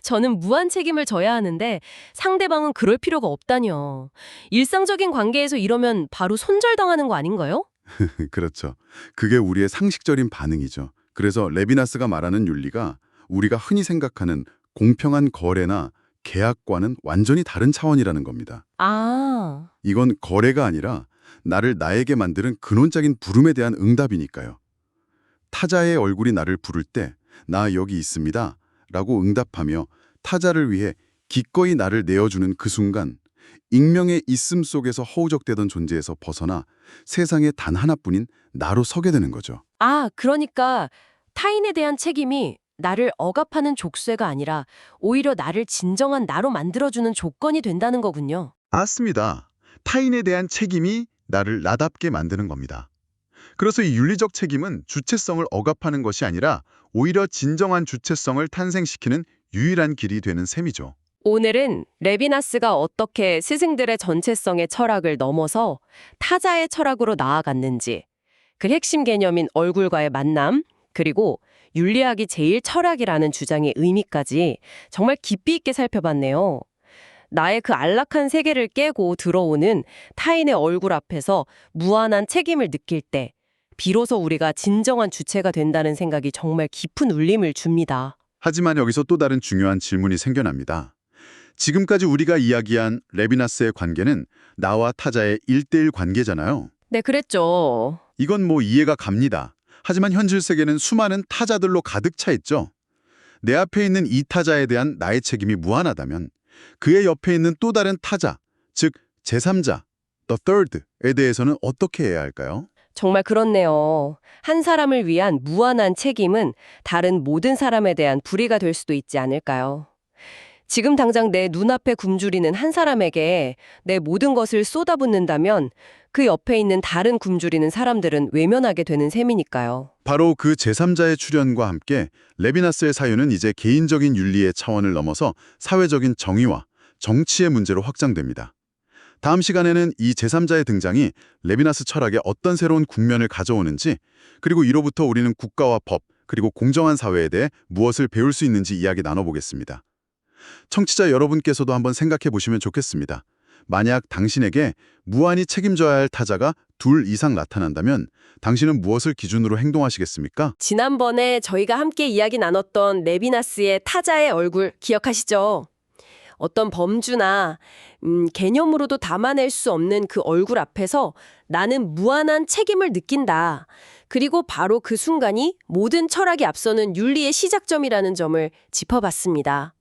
저는 무한 책임을 져야 하는데 상대방은 그럴 필요가 없다뇨. 일상적인 관계에서 이러면 바로 손절당하는 거 아닌가요? 그렇죠. 그게 우리의 상식적인 반응이죠. 그래서 레비나스가 말하는 윤리가 우리가 흔히 생각하는 공평한 거래나 계약과는 완전히 다른 차원이라는 겁니다. 아, 이건 거래가 아니라 나를 나에게 만드는 근원적인 부름에 대한 응답이니까요. 타자의 얼굴이 나를 부를 때 나 여기 있습니다 라고 응답하며 타자를 위해 기꺼이 나를 내어주는 그 순간 익명의 있음 속에서 허우적대던 존재에서 벗어나 세상에 단 하나뿐인 나로 서게 되는 거죠. 그러니까 타인에 대한 책임이 나를 억압하는 족쇄가 아니라 오히려 나를 진정한 나로 만들어주는 조건이 된다는 거군요. 맞습니다. 타인에 대한 책임이 나를 나답게 만드는 겁니다. 그래서 이 윤리적 책임은 주체성을 억압하는 것이 아니라 오히려 진정한 주체성을 탄생시키는 유일한 길이 되는 셈이죠. 오늘은 레비나스가 어떻게 스승들의 전체성의 철학을 넘어서 타자의 철학으로 나아갔는지, 그 핵심 개념인 얼굴과의 만남, 그리고 윤리학이 제일 철학이라는 주장의 의미까지 정말 깊이 있게 살펴봤네요. 나의 그 안락한 세계를 깨고 들어오는 타인의 얼굴 앞에서 무한한 책임을 느낄 때 비로소 우리가 진정한 주체가 된다는 생각이 정말 깊은 울림을 줍니다. 하지만 여기서 또 다른 중요한 질문이 생겨납니다. 지금까지 우리가 이야기한 레비나스의 관계는 나와 타자의 1대1 관계잖아요. 네, 그랬죠. 이건 뭐 이해가 갑니다. 하지만 현실 세계는 수많은 타자들로 가득 차 있죠. 내 앞에 있는 이 타자에 대한 나의 책임이 무한하다면 그의 옆에 있는 또 다른 타자, 즉 제3자, the third에 대해서는 어떻게 해야 할까요? 정말 그렇네요. 한 사람을 위한 무한한 책임은 다른 모든 사람에 대한 불의가 될 수도 있지 않을까요? 지금 당장 내 눈앞에 굶주리는 한 사람에게 내 모든 것을 쏟아붓는다면 그 옆에 있는 다른 굶주리는 사람들은 외면하게 되는 셈이니까요. 바로 그 제3자의 출현과 함께 레비나스의 사유는 이제 개인적인 윤리의 차원을 넘어서 사회적인 정의와 정치의 문제로 확장됩니다. 다음 시간에는 이 제3자의 등장이 레비나스 철학에 어떤 새로운 국면을 가져오는지, 그리고 이로부터 우리는 국가와 법, 그리고 공정한 사회에 대해 무엇을 배울 수 있는지 이야기 나눠보겠습니다. 청취자 여러분께서도 한번 생각해 보시면 좋겠습니다. 만약 당신에게 무한히 책임져야 할 타자가 둘 이상 나타난다면 당신은 무엇을 기준으로 행동하시겠습니까? 지난번에 저희가 함께 이야기 나눴던 레비나스의 타자의 얼굴 기억하시죠? 어떤 범주나 개념으로도 담아낼 수 없는 그 얼굴 앞에서 나는 무한한 책임을 느낀다. 그리고 바로 그 순간이 모든 철학이 앞서는 윤리의 시작점이라는 점을 짚어봤습니다.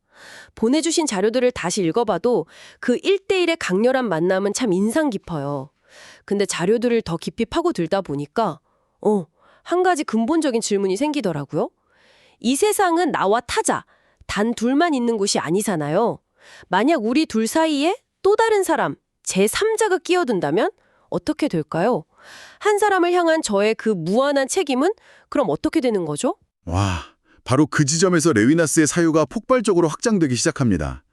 보내주신 자료들을 다시 읽어봐도 그 1대1의 강렬한 만남은 참 인상 깊어요. 근데 자료들을 더 깊이 파고들다 보니까 한 가지 근본적인 질문이 생기더라고요. 이 세상은 나와 타자, 단 둘만 있는 곳이 아니잖아요. 만약 우리 둘 사이에 또 다른 사람, 제3자가 끼어든다면 어떻게 될까요? 한 사람을 향한 저의 그 무한한 책임은 그럼 어떻게 되는 거죠? 와, 바로 그 지점에서 레위나스의 사유가 폭발적으로 확장되기 시작합니다.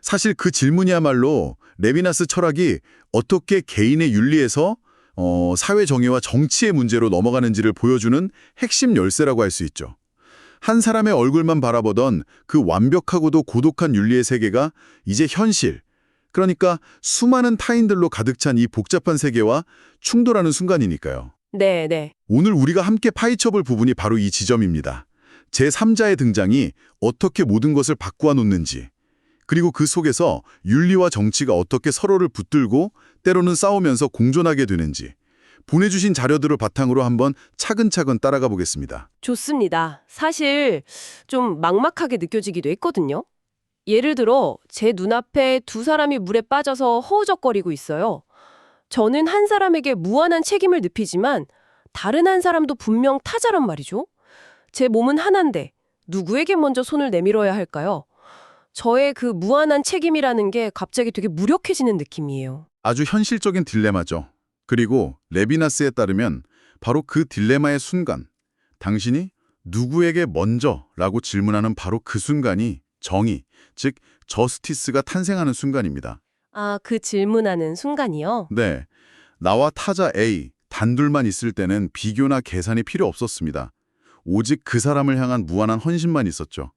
사실 그 질문이야말로 레비나스 철학이 어떻게 개인의 윤리에서 사회 정의와 정치의 문제로 넘어가는지를 보여주는 핵심 열쇠라고 할 수 있죠. 한 사람의 얼굴만 바라보던 그 완벽하고도 고독한 윤리의 세계가 이제 현실, 그러니까 수많은 타인들로 가득 찬 이 복잡한 세계와 충돌하는 순간이니까요. 네. 오늘 우리가 함께 파헤쳐볼 부분이 바로 이 지점입니다. 제3자의 등장이 어떻게 모든 것을 바꾸어 놓는지, 그리고 그 속에서 윤리와 정치가 어떻게 서로를 붙들고 때로는 싸우면서 공존하게 되는지 보내주신 자료들을 바탕으로 한번 차근차근 따라가 보겠습니다. 좋습니다. 사실 좀 막막하게 느껴지기도 했거든요. 예를 들어 제 눈앞에 두 사람이 물에 빠져서 허우적거리고 있어요. 저는 한 사람에게 무한한 책임을 느끼지만 다른 한 사람도 분명 타자란 말이죠. 제 몸은 하나인데 누구에게 먼저 손을 내밀어야 할까요? 저의 그 무한한 책임이라는 게 갑자기 되게 무력해지는 느낌이에요. 아주 현실적인 딜레마죠. 그리고 레비나스에 따르면 바로 그 딜레마의 순간, 당신이 누구에게 먼저라고 질문하는 바로 그 순간이 정의, 즉 저스티스가 탄생하는 순간입니다. 아, 그 질문하는 순간이요? 네, 나와 타자 A, 단둘만 있을 때는 비교나 계산이 필요 없었습니다. 오직 그 사람을 향한 무한한 헌신만 있었죠.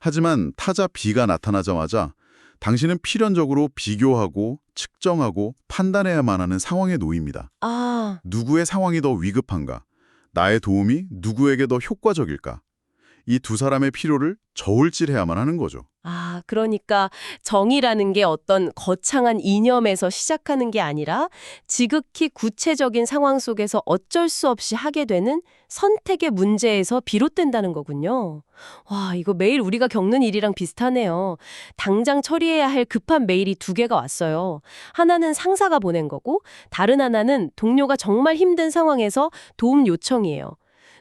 하지만 타자 B가 나타나자마자 당신은 필연적으로 비교하고 측정하고 판단해야만 하는 상황에 놓입니다. 아, 누구의 상황이 더 위급한가? 나의 도움이 누구에게 더 효과적일까? 이 두 사람의 필요를 저울질해야만 하는 거죠. 그러니까 정의라는 게 어떤 거창한 이념에서 시작하는 게 아니라 지극히 구체적인 상황 속에서 어쩔 수 없이 하게 되는 선택의 문제에서 비롯된다는 거군요. 와, 이거 매일 우리가 겪는 일이랑 비슷하네요. 당장 처리해야 할 급한 메일이 두 개가 왔어요. 하나는 상사가 보낸 거고 다른 하나는 동료가 정말 힘든 상황에서 도움 요청이에요.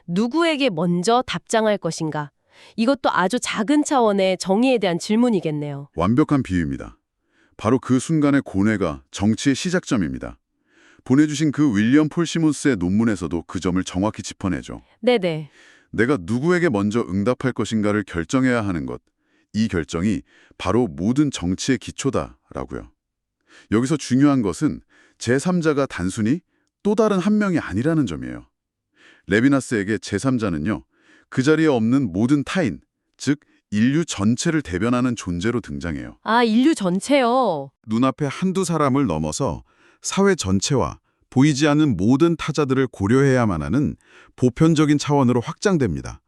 누구에게 먼저 답장할 것인가? 이것도 아주 작은 차원의 정의에 대한 질문이겠네요. 완벽한 비유입니다. 바로 그 순간의 고뇌가 정치의 시작점입니다. 보내주신 그 윌리엄 폴 시몬스의 논문에서도 그 점을 정확히 짚어내죠. 네네. 내가 누구에게 먼저 응답할 것인가를 결정해야 하는 것. 이 결정이 바로 모든 정치의 기초다라고요. 여기서 중요한 것은 제3자가 단순히 또 다른 한 명이 아니라는 점이에요. 레비나스에게 제3자는요. 그 자리에 없는 모든 타인, 즉 인류 전체를 대변하는 존재로 등장해요. 아, 인류 전체요. 눈앞에 한두 사람을 넘어서 사회 전체와 보이지 않는 모든 타자들을 고려해야만 하는 보편적인 차원으로 확장됩니다.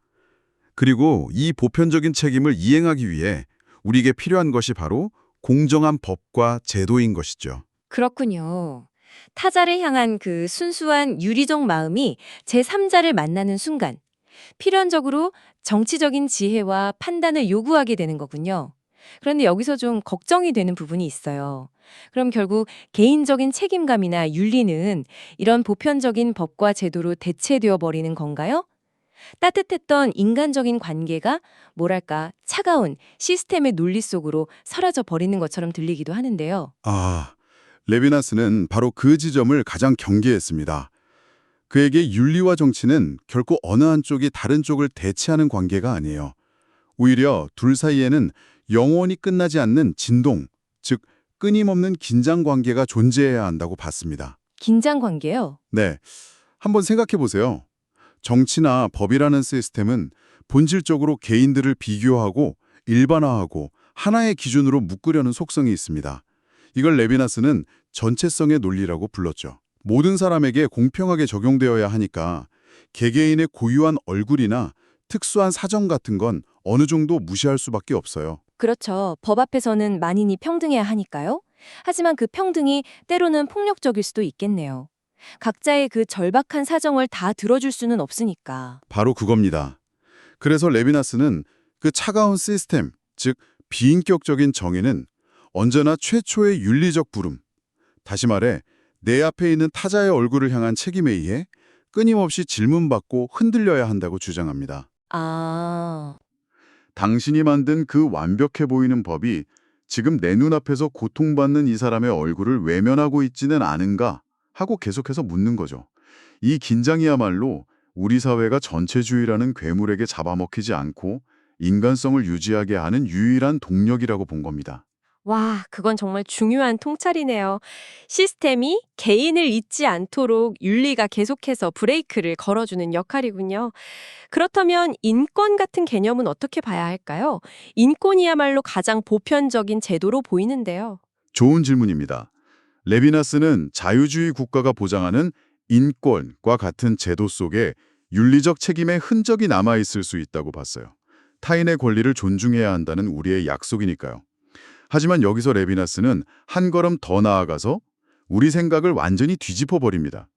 그리고 이 보편적인 책임을 이행하기 위해 우리에게 필요한 것이 바로 공정한 법과 제도인 것이죠. 그렇군요. 타자를 향한 그 순수한 유리적 마음이 제3자를 만나는 순간 필연적으로 정치적인 지혜와 판단을 요구하게 되는 거군요. 그런데 여기서 좀 걱정이 되는 부분이 있어요. 그럼 결국 개인적인 책임감이나 윤리는 이런 보편적인 법과 제도로 대체되어 버리는 건가요? 따뜻했던 인간적인 관계가 뭐랄까 차가운 시스템의 논리 속으로 사라져 버리는 것처럼 들리기도 하는데요. 레비나스는 바로 그 지점을 가장 경계했습니다. 그에게 윤리와 정치는 결코 어느 한쪽이 다른 쪽을 대체하는 관계가 아니에요. 오히려 둘 사이에는 영원히 끝나지 않는 진동, 즉 끊임없는 긴장 관계가 존재해야 한다고 봤습니다. 긴장 관계요? 네, 한번 생각해 보세요. 정치나 법이라는 시스템은 본질적으로 개인들을 비교하고 일반화하고 하나의 기준으로 묶으려는 속성이 있습니다. 이걸 레비나스는 전체성의 논리라고 불렀죠. 모든 사람에게 공평하게 적용되어야 하니까 개개인의 고유한 얼굴이나 특수한 사정 같은 건 어느 정도 무시할 수밖에 없어요. 그렇죠. 법 앞에서는 만인이 평등해야 하니까요. 하지만 그 평등이 때로는 폭력적일 수도 있겠네요. 각자의 그 절박한 사정을 다 들어줄 수는 없으니까. 바로 그겁니다. 그래서 레비나스는 그 차가운 시스템, 즉 비인격적인 정의는 언제나 최초의 윤리적 부름, 다시 말해 내 앞에 있는 타자의 얼굴을 향한 책임에 의해 끊임없이 질문받고 흔들려야 한다고 주장합니다. 아, 당신이 만든 그 완벽해 보이는 법이 지금 내 눈앞에서 고통받는 이 사람의 얼굴을 외면하고 있지는 않은가 하고 계속해서 묻는 거죠. 이 긴장이야말로 우리 사회가 전체주의라는 괴물에게 잡아먹히지 않고 인간성을 유지하게 하는 유일한 동력이라고 본 겁니다. 와, 그건 정말 중요한 통찰이네요. 시스템이 개인을 잊지 않도록 윤리가 계속해서 브레이크를 걸어주는 역할이군요. 그렇다면 인권 같은 개념은 어떻게 봐야 할까요? 인권이야말로 가장 보편적인 제도로 보이는데요. 좋은 질문입니다. 레비나스는 자유주의 국가가 보장하는 인권과 같은 제도 속에 윤리적 책임의 흔적이 남아있을 수 있다고 봤어요. 타인의 권리를 존중해야 한다는 우리의 약속이니까요. 하지만 여기서 레비나스는 한 걸음 더 나아가서 우리 생각을 완전히 뒤집어 버립니다.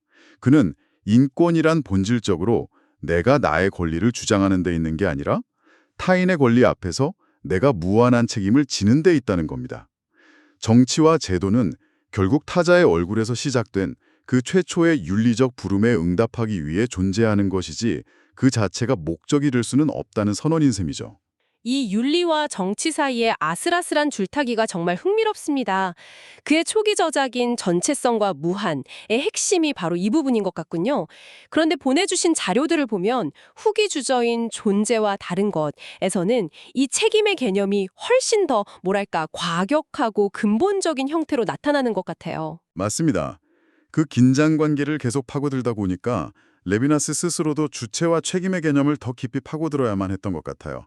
그는 인권이란 본질적으로 내가 나의 권리를 주장하는 데 있는 게 아니라 타인의 권리 앞에서 내가 무한한 책임을 지는 데 있다는 겁니다. 정치와 제도는 결국 타자의 얼굴에서 시작된 그 최초의 윤리적 부름에 응답하기 위해 존재하는 것이지 그 자체가 목적이 될 수는 없다는 선언인 셈이죠. 이 윤리와 정치 사이의 아슬아슬한 줄타기가 정말 흥미롭습니다. 그의 초기 저작인 전체성과 무한의 핵심이 바로 이 부분인 것 같군요. 그런데 보내주신 자료들을 보면 후기 주저인 존재와 다른 것에서는 이 책임의 개념이 훨씬 더 뭐랄까 과격하고 근본적인 형태로 나타나는 것 같아요. 맞습니다. 그 긴장 관계를 계속 파고들다 보니까 레비나스 스스로도 주체와 책임의 개념을 더 깊이 파고들어야만 했던 것 같아요.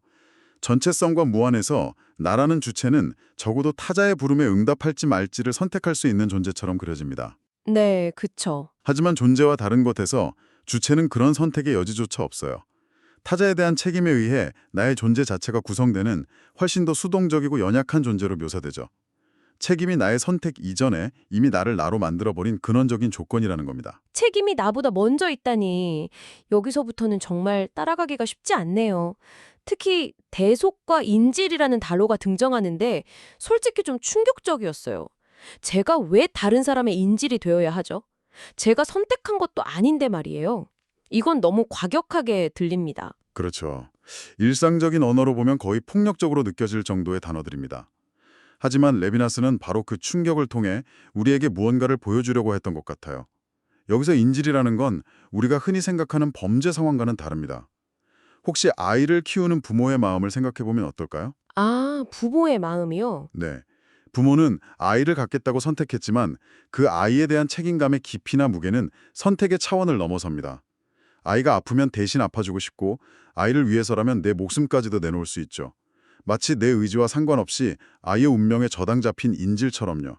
전체성과 무한에서 나라는 주체는 적어도 타자의 부름에 응답할지 말지를 선택할 수 있는 존재처럼 그려집니다. 네, 그쵸. 하지만 존재와 다른 것에서 주체는 그런 선택의 여지조차 없어요. 타자에 대한 책임에 의해 나의 존재 자체가 구성되는 훨씬 더 수동적이고 연약한 존재로 묘사되죠. 책임이 나의 선택 이전에 이미 나를 나로 만들어버린 근원적인 조건이라는 겁니다. 책임이 나보다 먼저 있다니 여기서부터는 정말 따라가기가 쉽지 않네요. 특히 대속과 인질이라는 단어가 등장하는데 솔직히 좀 충격적이었어요. 제가 왜 다른 사람의 인질이 되어야 하죠? 제가 선택한 것도 아닌데 말이에요. 이건 너무 과격하게 들립니다. 그렇죠. 일상적인 언어로 보면 거의 폭력적으로 느껴질 정도의 단어들입니다. 하지만 레비나스는 바로 그 충격을 통해 우리에게 무언가를 보여주려고 했던 것 같아요. 여기서 인질이라는 건 우리가 흔히 생각하는 범죄 상황과는 다릅니다. 혹시 아이를 키우는 부모의 마음을 생각해보면 어떨까요? 아, 부모의 마음이요? 네. 부모는 아이를 갖겠다고 선택했지만 그 아이에 대한 책임감의 깊이나 무게는 선택의 차원을 넘어섭니다. 아이가 아프면 대신 아파주고 싶고 아이를 위해서라면 내 목숨까지도 내놓을 수 있죠. 마치 내 의지와 상관없이 아이의 운명에 저당 잡힌 인질처럼요.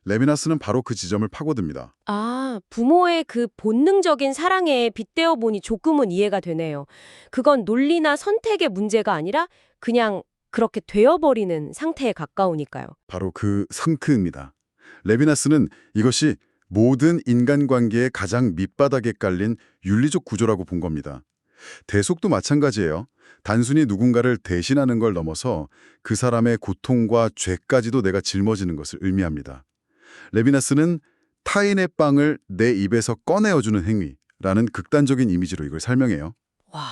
레비나스는 바로 그 지점을 파고듭니다. 아, 부모의 그 본능적인 사랑에 빗대어 보니 조금은 이해가 되네요. 그건 논리나 선택의 문제가 아니라 그냥 그렇게 되어버리는 상태에 가까우니까요. 바로 그 상크입니다. 레비나스는 이것이 모든 인간관계의 가장 밑바닥에 깔린 윤리적 구조라고 본 겁니다. 대속도 마찬가지예요. 단순히 누군가를 대신하는 걸 넘어서 그 사람의 고통과 죄까지도 내가 짊어지는 것을 의미합니다. 레비나스는 타인의 빵을 내 입에서 꺼내어주는 행위라는 극단적인 이미지로 이걸 설명해요. 와,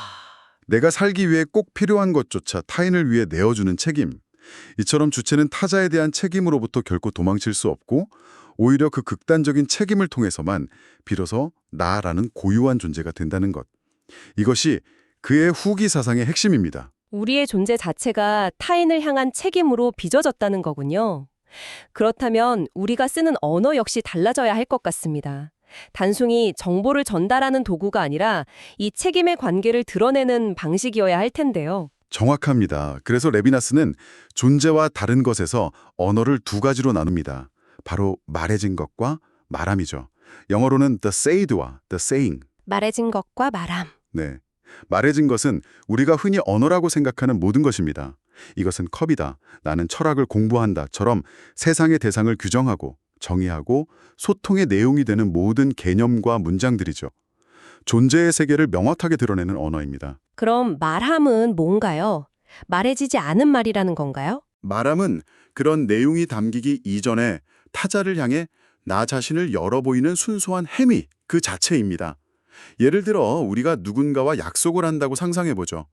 내가 살기 위해 꼭 필요한 것조차 타인을 위해 내어주는 책임. 이처럼 주체는 타자에 대한 책임으로부터 결코 도망칠 수 없고 오히려 그 극단적인 책임을 통해서만 비로소 나라는 고유한 존재가 된다는 것. 이것이 그의 후기 사상의 핵심입니다. 우리의 존재 자체가 타인을 향한 책임으로 빚어졌다는 거군요. 그렇다면 우리가 쓰는 언어 역시 달라져야 할 것 같습니다. 단순히 정보를 전달하는 도구가 아니라 이 책임의 관계를 드러내는 방식이어야 할 텐데요. 정확합니다. 그래서 레비나스는 존재와 다른 것에서 언어를 두 가지로 나눕니다. 바로 말해진 것과 말함이죠. 영어로는 the said와 the saying. 말해진 것과 말함. 네. 말해진 것은 우리가 흔히 언어라고 생각하는 모든 것입니다. 이것은 컵이다. 나는 철학을 공부한다처럼 세상의 대상을 규정하고 정의하고 소통의 내용이 되는 모든 개념과 문장들이죠. 존재의 세계를 명확하게 드러내는 언어입니다. 그럼 말함은 뭔가요? 말해지지 않은 말이라는 건가요? 말함은 그런 내용이 담기기 이전에 타자를 향해 나 자신을 열어 보이는 순수한 행위 그 자체입니다. 예를 들어 우리가 누군가와 약속을 한다고 상상해보죠.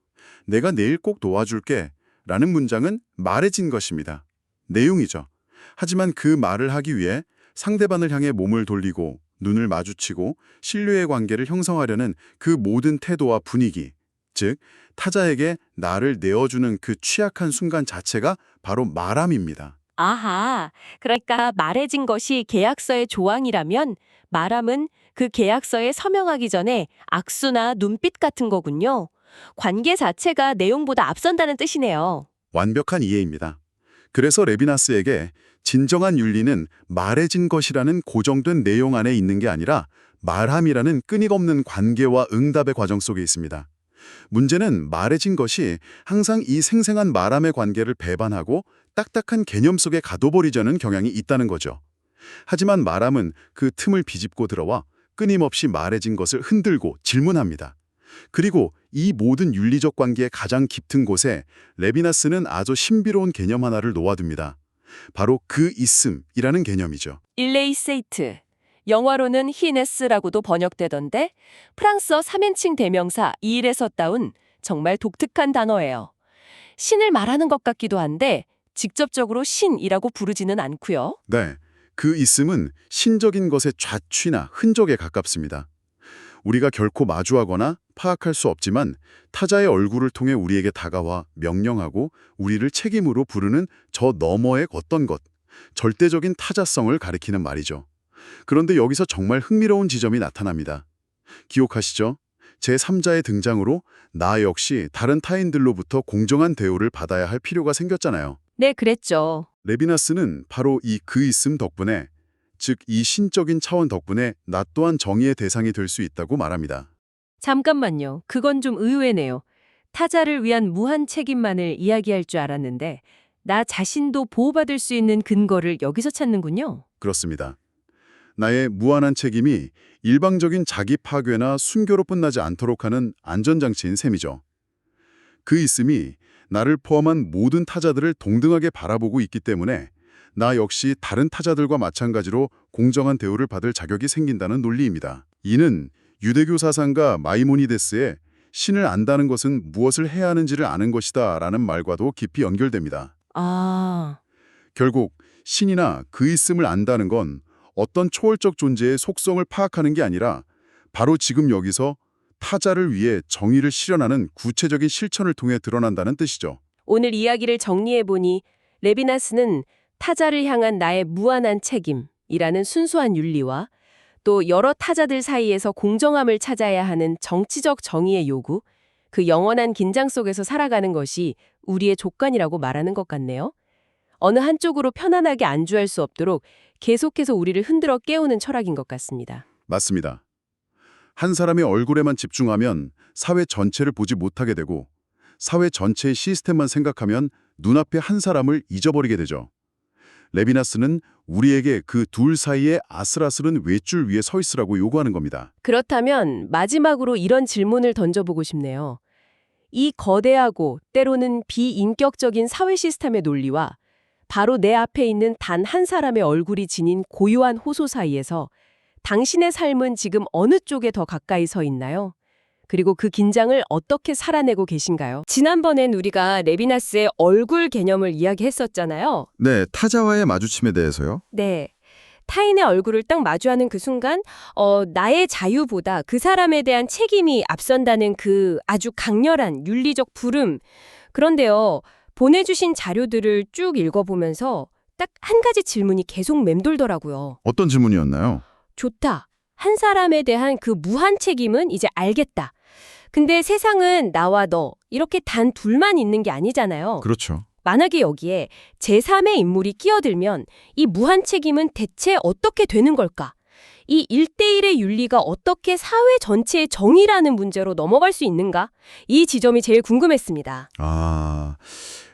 내가 내일 꼭 도와줄게 라는 문장은 말해진 것입니다. 내용이죠. 하지만 그 말을 하기 위해 상대방을 향해 몸을 돌리고 눈을 마주치고 신뢰의 관계를 형성하려는 그 모든 태도와 분위기, 즉 타자에게 나를 내어주는 그 취약한 순간 자체가 바로 말함입니다. 아하, 그러니까 말해진 것이 계약서의 조항이라면 말함은 그 계약서에 서명하기 전에 악수나 눈빛 같은 거군요. 관계 자체가 내용보다 앞선다는 뜻이네요. 완벽한 이해입니다. 그래서 레비나스에게 진정한 윤리는 말해진 것이라는 고정된 내용 안에 있는 게 아니라 말함이라는 끊임없는 관계와 응답의 과정 속에 있습니다. 문제는 말해진 것이 항상 이 생생한 말함의 관계를 배반하고 딱딱한 개념 속에 가둬버리려는 경향이 있다는 거죠. 하지만 말함은 그 틈을 비집고 들어와 끊임없이 말해진 것을 흔들고 질문합니다. 그리고 이 모든 윤리적 관계의 가장 깊은 곳에 레비나스는 아주 신비로운 개념 하나를 놓아둡니다. 바로 그 있음이라는 개념이죠. 일레이세이트. 영화로는 히네스라고도 번역되던데 프랑스어 3인칭 대명사 일에서 따온 정말 독특한 단어예요. 신을 말하는 것 같기도 한데 직접적으로 신이라고 부르지는 않고요. 네, 그 있음은 신적인 것의 좌취나 흔적에 가깝습니다. 우리가 결코 마주하거나 파악할 수 없지만 타자의 얼굴을 통해 우리에게 다가와 명령하고 우리를 책임으로 부르는 저 너머의 어떤 것, 절대적인 타자성을 가리키는 말이죠. 그런데 여기서 정말 흥미로운 지점이 나타납니다. 기억하시죠? 제3자의 등장으로 나 역시 다른 타인들로부터 공정한 대우를 받아야 할 필요가 생겼잖아요. 네, 그랬죠. 레비나스는 바로 이 그 있음 덕분에, 즉 이 신적인 차원 덕분에 나 또한 정의의 대상이 될 수 있다고 말합니다. 잠깐만요. 그건 좀 의외네요. 타자를 위한 무한 책임만을 이야기할 줄 알았는데 나 자신도 보호받을 수 있는 근거를 여기서 찾는군요. 그렇습니다. 나의 무한한 책임이 일방적인 자기 파괴나 순교로 끝나지 않도록 하는 안전장치인 셈이죠. 그 있음이 나를 포함한 모든 타자들을 동등하게 바라보고 있기 때문에 나 역시 다른 타자들과 마찬가지로 공정한 대우를 받을 자격이 생긴다는 논리입니다. 이는 유대교 사상가 마이모니데스의 신을 안다는 것은 무엇을 해야 하는지를 아는 것이다 라는 말과도 깊이 연결됩니다. 아, 결국 신이나 그 있음을 안다는 건 어떤 초월적 존재의 속성을 파악하는 게 아니라 바로 지금 여기서 타자를 위해 정의를 실현하는 구체적인 실천을 통해 드러난다는 뜻이죠. 오늘 이야기를 정리해보니 레비나스는 타자를 향한 나의 무한한 책임이라는 순수한 윤리와 또 여러 타자들 사이에서 공정함을 찾아야 하는 정치적 정의의 요구, 그 영원한 긴장 속에서 살아가는 것이 우리의 조건이라고 말하는 것 같네요. 어느 한쪽으로 편안하게 안주할 수 없도록 계속해서 우리를 흔들어 깨우는 철학인 것 같습니다. 맞습니다. 한 사람의 얼굴에만 집중하면 사회 전체를 보지 못하게 되고 사회 전체의 시스템만 생각하면 눈앞에 한 사람을 잊어버리게 되죠. 레비나스는 우리에게 그 둘 사이의 아슬아슬한 외줄 위에 서 있으라고 요구하는 겁니다. 그렇다면 마지막으로 이런 질문을 던져보고 싶네요. 이 거대하고 때로는 비인격적인 사회 시스템의 논리와 바로 내 앞에 있는 단 한 사람의 얼굴이 지닌 고요한 호소 사이에서 당신의 삶은 지금 어느 쪽에 더 가까이 서 있나요? 그리고 그 긴장을 어떻게 살아내고 계신가요? 지난번엔 우리가 레비나스의 얼굴 개념을 이야기했었잖아요. 네, 타자와의 마주침에 대해서요. 네. 타인의 얼굴을 딱 마주하는 그 순간 나의 자유보다 그 사람에 대한 책임이 앞선다는 그 아주 강렬한 윤리적 부름. 그런데요. 보내주신 자료들을 쭉 읽어보면서 딱 한 가지 질문이 계속 맴돌더라고요. 어떤 질문이었나요? 좋다. 한 사람에 대한 그 무한 책임은 이제 알겠다. 근데 세상은 나와 너 이렇게 단 둘만 있는 게 아니잖아요. 그렇죠. 만약에 여기에 제3의 인물이 끼어들면 이 무한 책임은 대체 어떻게 되는 걸까? 이 1대1의 윤리가 어떻게 사회 전체의 정의라는 문제로 넘어갈 수 있는가? 이 지점이 제일 궁금했습니다. 아,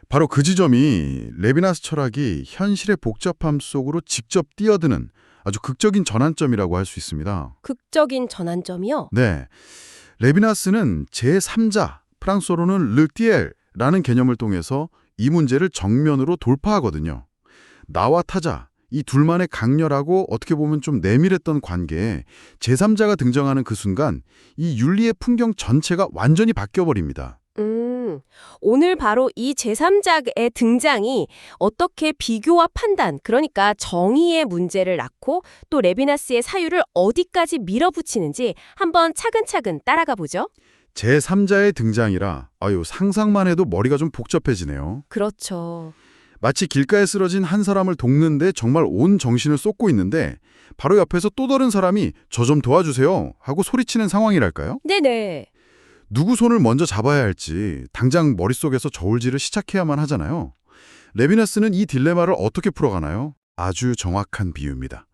바로 그 지점이 레비나스 철학이 현실의 복잡함 속으로 직접 뛰어드는 아주 극적인 전환점이라고 할 수 있습니다. 극적인 전환점이요? 네, 레비나스는 제3자, 프랑스어로는 르띠엘라는 개념을 통해서 이 문제를 정면으로 돌파하거든요. 나와 타자, 이 둘만의 강렬하고 어떻게 보면 좀 내밀했던 관계에 제3자가 등장하는 그 순간 이 윤리의 풍경 전체가 완전히 바뀌어버립니다. 오늘 바로 이 제3자의 등장이 어떻게 비교와 판단, 그러니까 정의의 문제를 낳고 또 레비나스의 사유를 어디까지 밀어붙이는지 한번 차근차근 따라가 보죠. 제3자의 등장이라 상상만 해도 머리가 좀 복잡해지네요. 그렇죠. 마치 길가에 쓰러진 한 사람을 돕는데 정말 온 정신을 쏟고 있는데 바로 옆에서 또 다른 사람이 저 좀 도와주세요 하고 소리치는 상황이랄까요? 네네. 누구 손을 먼저 잡아야 할지 당장 머릿속에서 저울질을 시작해야만 하잖아요. 레비나스는 이 딜레마를 어떻게 풀어가나요? 아주 정확한 비유입니다.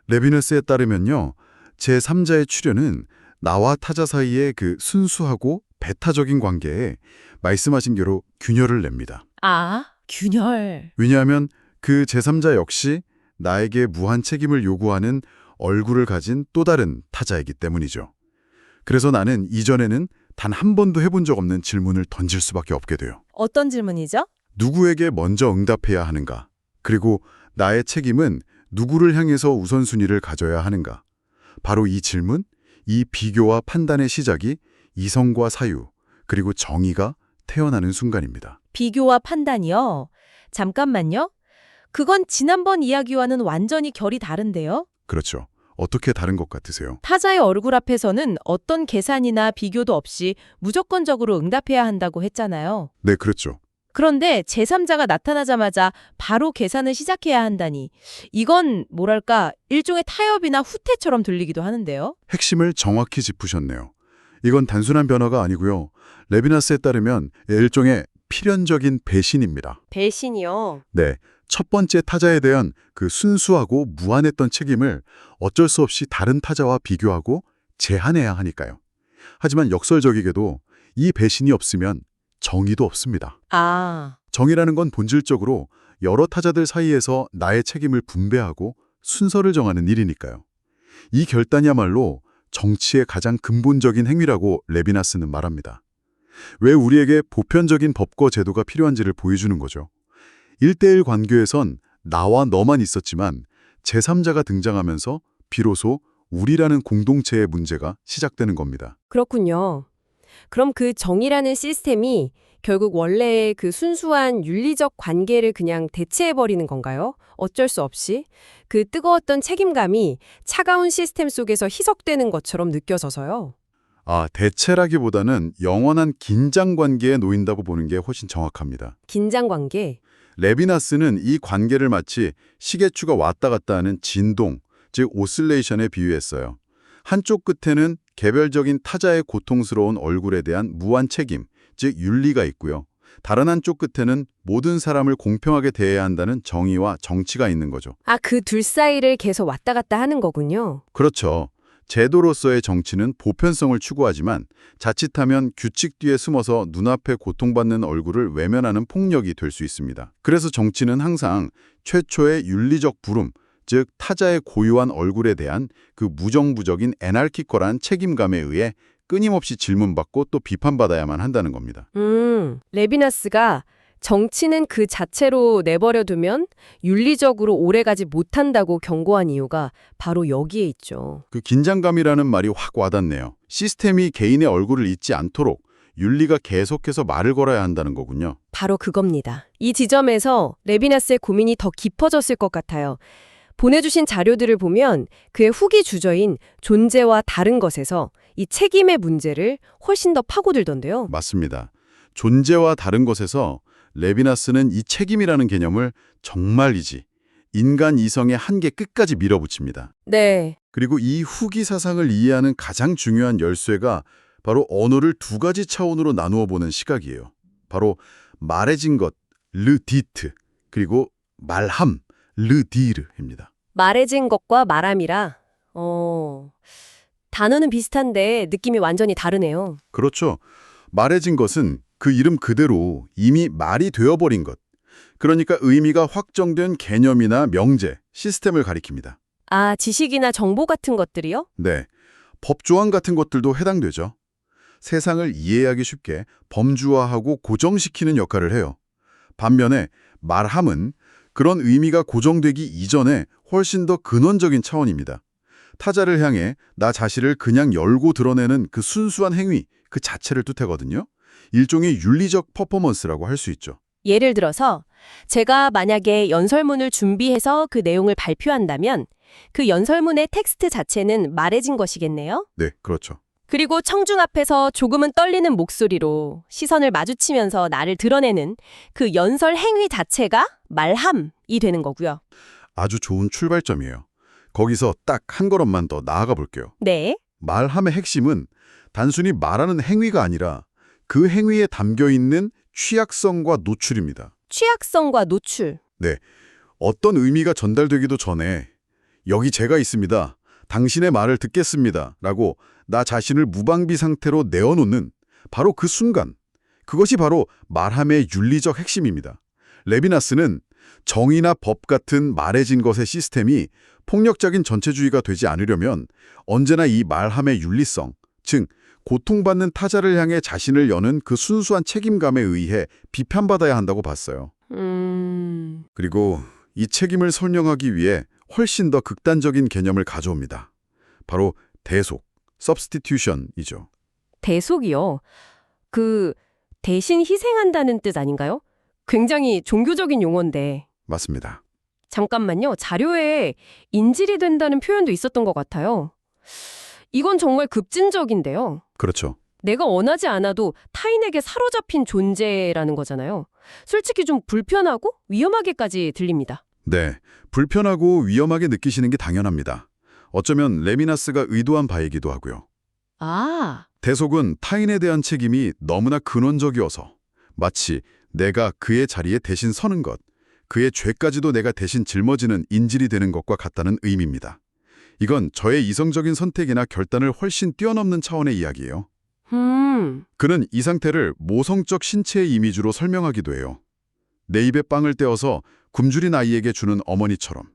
레비나스에 따르면요. 제3자의 출현은 나와 타자 사이의 그 순수하고 배타적인 관계에 말씀하신 대로 균열을 냅니다. 아, 균열. 왜냐하면 그 제3자 역시 나에게 무한 책임을 요구하는 얼굴을 가진 또 다른 타자이기 때문이죠. 그래서 나는 이전에는 단 한 번도 해본 적 없는 질문을 던질 수밖에 없게 돼요. 어떤 질문이죠? 누구에게 먼저 응답해야 하는가? 그리고 나의 책임은 누구를 향해서 우선순위를 가져야 하는가? 바로 이 질문, 이 비교와 판단의 시작이 이성과 사유, 그리고 정의가 태어나는 순간입니다. 비교와 판단이요? 잠깐만요. 그건 지난번 이야기와는 완전히 결이 다른데요? 그렇죠. 어떻게 다른 것 같으세요? 타자의 얼굴 앞에서는 어떤 계산이나 비교도 없이 무조건적으로 응답해야 한다고 했잖아요. 네, 그렇죠. 그런데 제3자가 나타나자마자 바로 계산을 시작해야 한다니. 이건 뭐랄까 일종의 타협이나 후퇴처럼 들리기도 하는데요. 핵심을 정확히 짚으셨네요. 이건 단순한 변화가 아니고요. 레비나스에 따르면 일종의 필연적인 배신입니다. 배신이요. 네, 첫 번째 타자에 대한 그 순수하고 무한했던 책임을 어쩔 수 없이 다른 타자와 비교하고 제한해야 하니까요. 하지만 역설적이게도 이 배신이 없으면 정의도 없습니다. 아, 정의라는 건 본질적으로 여러 타자들 사이에서 나의 책임을 분배하고 순서를 정하는 일이니까요. 이 결단이야말로 정치의 가장 근본적인 행위라고 레비나스는 말합니다. 왜 우리에게 보편적인 법과 제도가 필요한지를 보여주는 거죠. 1대1 관계에선 나와 너만 있었지만 제3자가 등장하면서 비로소 우리라는 공동체의 문제가 시작되는 겁니다. 그렇군요. 그럼 그 정의라는 시스템이 결국 원래의 그 순수한 윤리적 관계를 그냥 대체해버리는 건가요? 어쩔 수 없이? 그 뜨거웠던 책임감이 차가운 시스템 속에서 희석되는 것처럼 느껴져서요. 대체라기보다는 영원한 긴장 관계에 놓인다고 보는 게 훨씬 정확합니다. 긴장 관계. 레비나스는 이 관계를 마치 시계추가 왔다 갔다 하는 진동, 즉 오실레이션에 비유했어요. 한쪽 끝에는 개별적인 타자의 고통스러운 얼굴에 대한 무한 책임, 즉 윤리가 있고요. 다른 한쪽 끝에는 모든 사람을 공평하게 대해야 한다는 정의와 정치가 있는 거죠. 그 둘 사이를 계속 왔다 갔다 하는 거군요. 그렇죠. 제도로서의 정치는 보편성을 추구하지만 자칫하면 규칙 뒤에 숨어서 눈앞에 고통받는 얼굴을 외면하는 폭력이 될 수 있습니다. 그래서 정치는 항상 최초의 윤리적 부름, 즉 타자의 고유한 얼굴에 대한 그 무정부적인 애날키컬한 책임감에 의해 끊임없이 질문받고 또 비판받아야만 한다는 겁니다. 레비나스가 정치는 그 자체로 내버려두면 윤리적으로 오래가지 못한다고 경고한 이유가 바로 여기에 있죠. 그 긴장감이라는 말이 확 와닿네요. 시스템이 개인의 얼굴을 잊지 않도록 윤리가 계속해서 말을 걸어야 한다는 거군요. 바로 그겁니다. 이 지점에서 레비나스의 고민이 더 깊어졌을 것 같아요. 보내주신 자료들을 보면 그의 후기 주저인 존재와 다른 것에서 이 책임의 문제를 훨씬 더 파고들던데요. 맞습니다. 존재와 다른 것에서 레비나스는 이 책임이라는 개념을 정말이지 인간 이성의 한계 끝까지 밀어붙입니다. 네. 그리고 이 후기 사상을 이해하는 가장 중요한 열쇠가 바로 언어를 두 가지 차원으로 나누어 보는 시각이에요. 바로 말해진 것, 르 디트, 그리고 말함, 르 디르입니다. 말해진 것과 말함이라. 단어는 비슷한데 느낌이 완전히 다르네요. 그렇죠. 말해진 것은 그 이름 그대로 이미 말이 되어버린 것. 그러니까 의미가 확정된 개념이나 명제, 시스템을 가리킵니다. 아, 지식이나 정보 같은 것들이요? 네, 법조항 같은 것들도 해당되죠. 세상을 이해하기 쉽게 범주화하고 고정시키는 역할을 해요. 반면에 말함은 그런 의미가 고정되기 이전에 훨씬 더 근원적인 차원입니다. 타자를 향해 나 자신을 그냥 열고 드러내는 그 순수한 행위, 그 자체를 뜻하거든요. 일종의 윤리적 퍼포먼스라고 할 수 있죠. 예를 들어서 제가 만약에 연설문을 준비해서 그 내용을 발표한다면 그 연설문의 텍스트 자체는 말해진 것이겠네요. 네, 그렇죠. 그리고 청중 앞에서 조금은 떨리는 목소리로 시선을 마주치면서 나를 드러내는 그 연설 행위 자체가 말함이 되는 거고요. 아주 좋은 출발점이에요. 거기서 딱 한 걸음만 더 나아가 볼게요. 네. 말함의 핵심은 단순히 말하는 행위가 아니라 그 행위에 담겨있는 취약성과 노출입니다. 취약성과 노출. 네, 어떤 의미가 전달되기도 전에 여기 제가 있습니다. 당신의 말을 듣겠습니다. 라고 나 자신을 무방비 상태로 내어놓는 바로 그 순간. 그것이 바로 말함의 윤리적 핵심입니다. 레비나스는 정의나 법 같은 말해진 것의 시스템이 폭력적인 전체주의가 되지 않으려면 언제나 이 말함의 윤리성, 즉 고통받는 타자를 향해 자신을 여는 그 순수한 책임감에 의해 비판받아야 한다고 봤어요. 그리고 이 책임을 설명하기 위해 훨씬 더 극단적인 개념을 가져옵니다. 바로 대속, substitution이죠. 대속이요. 그 대신 희생한다는 뜻 아닌가요? 굉장히 종교적인 용어인데. 맞습니다. 잠깐만요. 자료에 인질이 된다는 표현도 있었던 것 같아요. 이건 정말 급진적인데요. 그렇죠. 내가 원하지 않아도 타인에게 사로잡힌 존재라는 거잖아요. 솔직히 좀 불편하고 위험하게까지 들립니다. 네, 불편하고 위험하게 느끼시는 게 당연합니다. 어쩌면 레미나스가 의도한 바이기도 하고요. 아, 대속은 타인에 대한 책임이 너무나 근원적이어서 마치 내가 그의 자리에 대신 서는 것, 그의 죄까지도 내가 대신 짊어지는 인질이 되는 것과 같다는 의미입니다. 이건 저의 이성적인 선택이나 결단을 훨씬 뛰어넘는 차원의 이야기예요. 그는 이 상태를 모성적 신체의 이미지로 설명하기도 해요. 내 입에 빵을 떼어서 굶주린 아이에게 주는 어머니처럼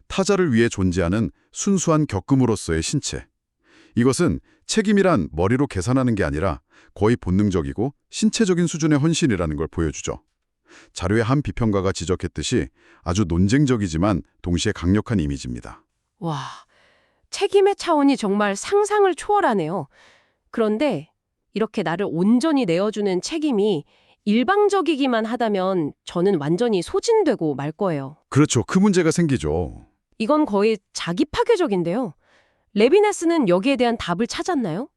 타자를 위해 존재하는 순수한 겪음으로서의 신체. 이것은 책임이란 머리로 계산하는 게 아니라 거의 본능적이고 신체적인 수준의 헌신이라는 걸 보여주죠. 자료의 한 비평가가 지적했듯이 아주 논쟁적이지만 동시에 강력한 이미지입니다. 와, 책임의 차원이 정말 상상을 초월하네요. 그런데 이렇게 나를 온전히 내어주는 책임이 일방적이기만 하다면 저는 완전히 소진되고 말 거예요. 그렇죠. 그 문제가 생기죠. 이건 거의 자기 파괴적인데요. 레비나스는 여기에 대한 답을 찾았나요?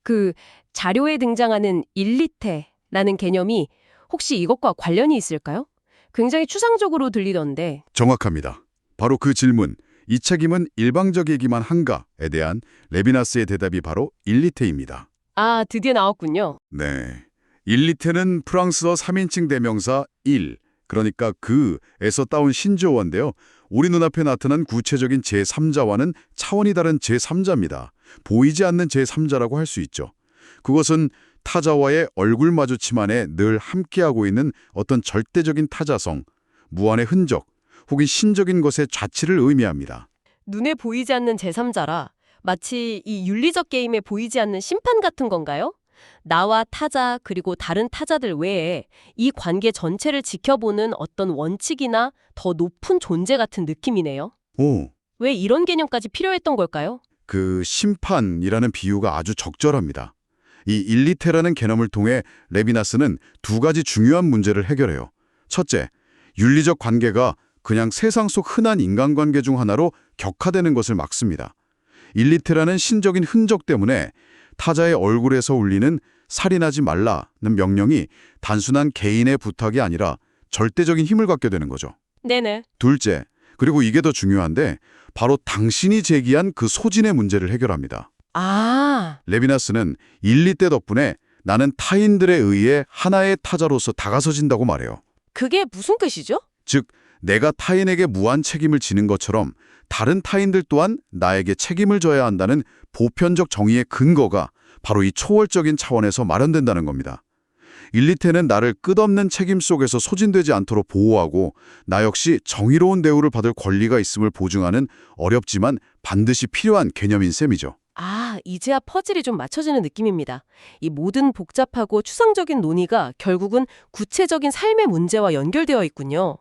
그 자료에 등장하는 일리테라는 개념이 혹시 이것과 관련이 있을까요? 굉장히 추상적으로 들리던데. 정확합니다. 바로 그 질문, 이 책임은 일방적이기만 한가에 대한 레비나스의 대답이 바로 일리테입니다. 아, 드디어 나왔군요. 네. 일리테는 프랑스어 3인칭 대명사 일, 그러니까 그에서 따온 신조어인데요. 우리 눈앞에 나타난 구체적인 제3자와는 차원이 다른 제3자입니다. 보이지 않는 제3자라고 할 수 있죠. 그것은 타자와의 얼굴 마주침안에 늘 함께하고 있는 어떤 절대적인 타자성, 무한의 흔적, 혹은 신적인 것의 자치를 의미합니다. 눈에 보이지 않는 제3자라 마치 이 윤리적 게임에 보이지 않는 심판 같은 건가요? 나와 타자 그리고 다른 타자들 외에 이 관계 전체를 지켜보는 어떤 원칙이나 더 높은 존재 같은 느낌이네요. 오, 왜 이런 개념까지 필요했던 걸까요? 그 심판이라는 비유가 아주 적절합니다. 이 일리테라는 개념을 통해 레비나스는 두 가지 중요한 문제를 해결해요. 첫째, 윤리적 관계가 그냥 세상 속 흔한 인간관계 중 하나로 격화되는 것을 막습니다. 일리테라는 신적인 흔적 때문에 타자의 얼굴에서 울리는 살인하지 말라는 명령이 단순한 개인의 부탁이 아니라 절대적인 힘을 갖게 되는 거죠. 네네. 둘째, 그리고 이게 더 중요한데 바로 당신이 제기한 그 소진의 문제를 해결합니다. 아, 레비나스는 일리테 덕분에 나는 타인들에 의해 하나의 타자로서 다가서진다고 말해요. 그게 무슨 뜻이죠? 즉, 내가 타인에게 무한 책임을 지는 것처럼 다른 타인들 또한 나에게 책임을 져야 한다는 보편적 정의의 근거가 바로 이 초월적인 차원에서 마련된다는 겁니다. 일리테는 나를 끝없는 책임 속에서 소진되지 않도록 보호하고 나 역시 정의로운 대우를 받을 권리가 있음을 보증하는 어렵지만 반드시 필요한 개념인 셈이죠. 아, 이제야 퍼즐이 좀 맞춰지는 느낌입니다. 이 모든 복잡하고 추상적인 논의가 결국은 구체적인 삶의 문제와 연결되어 있군요.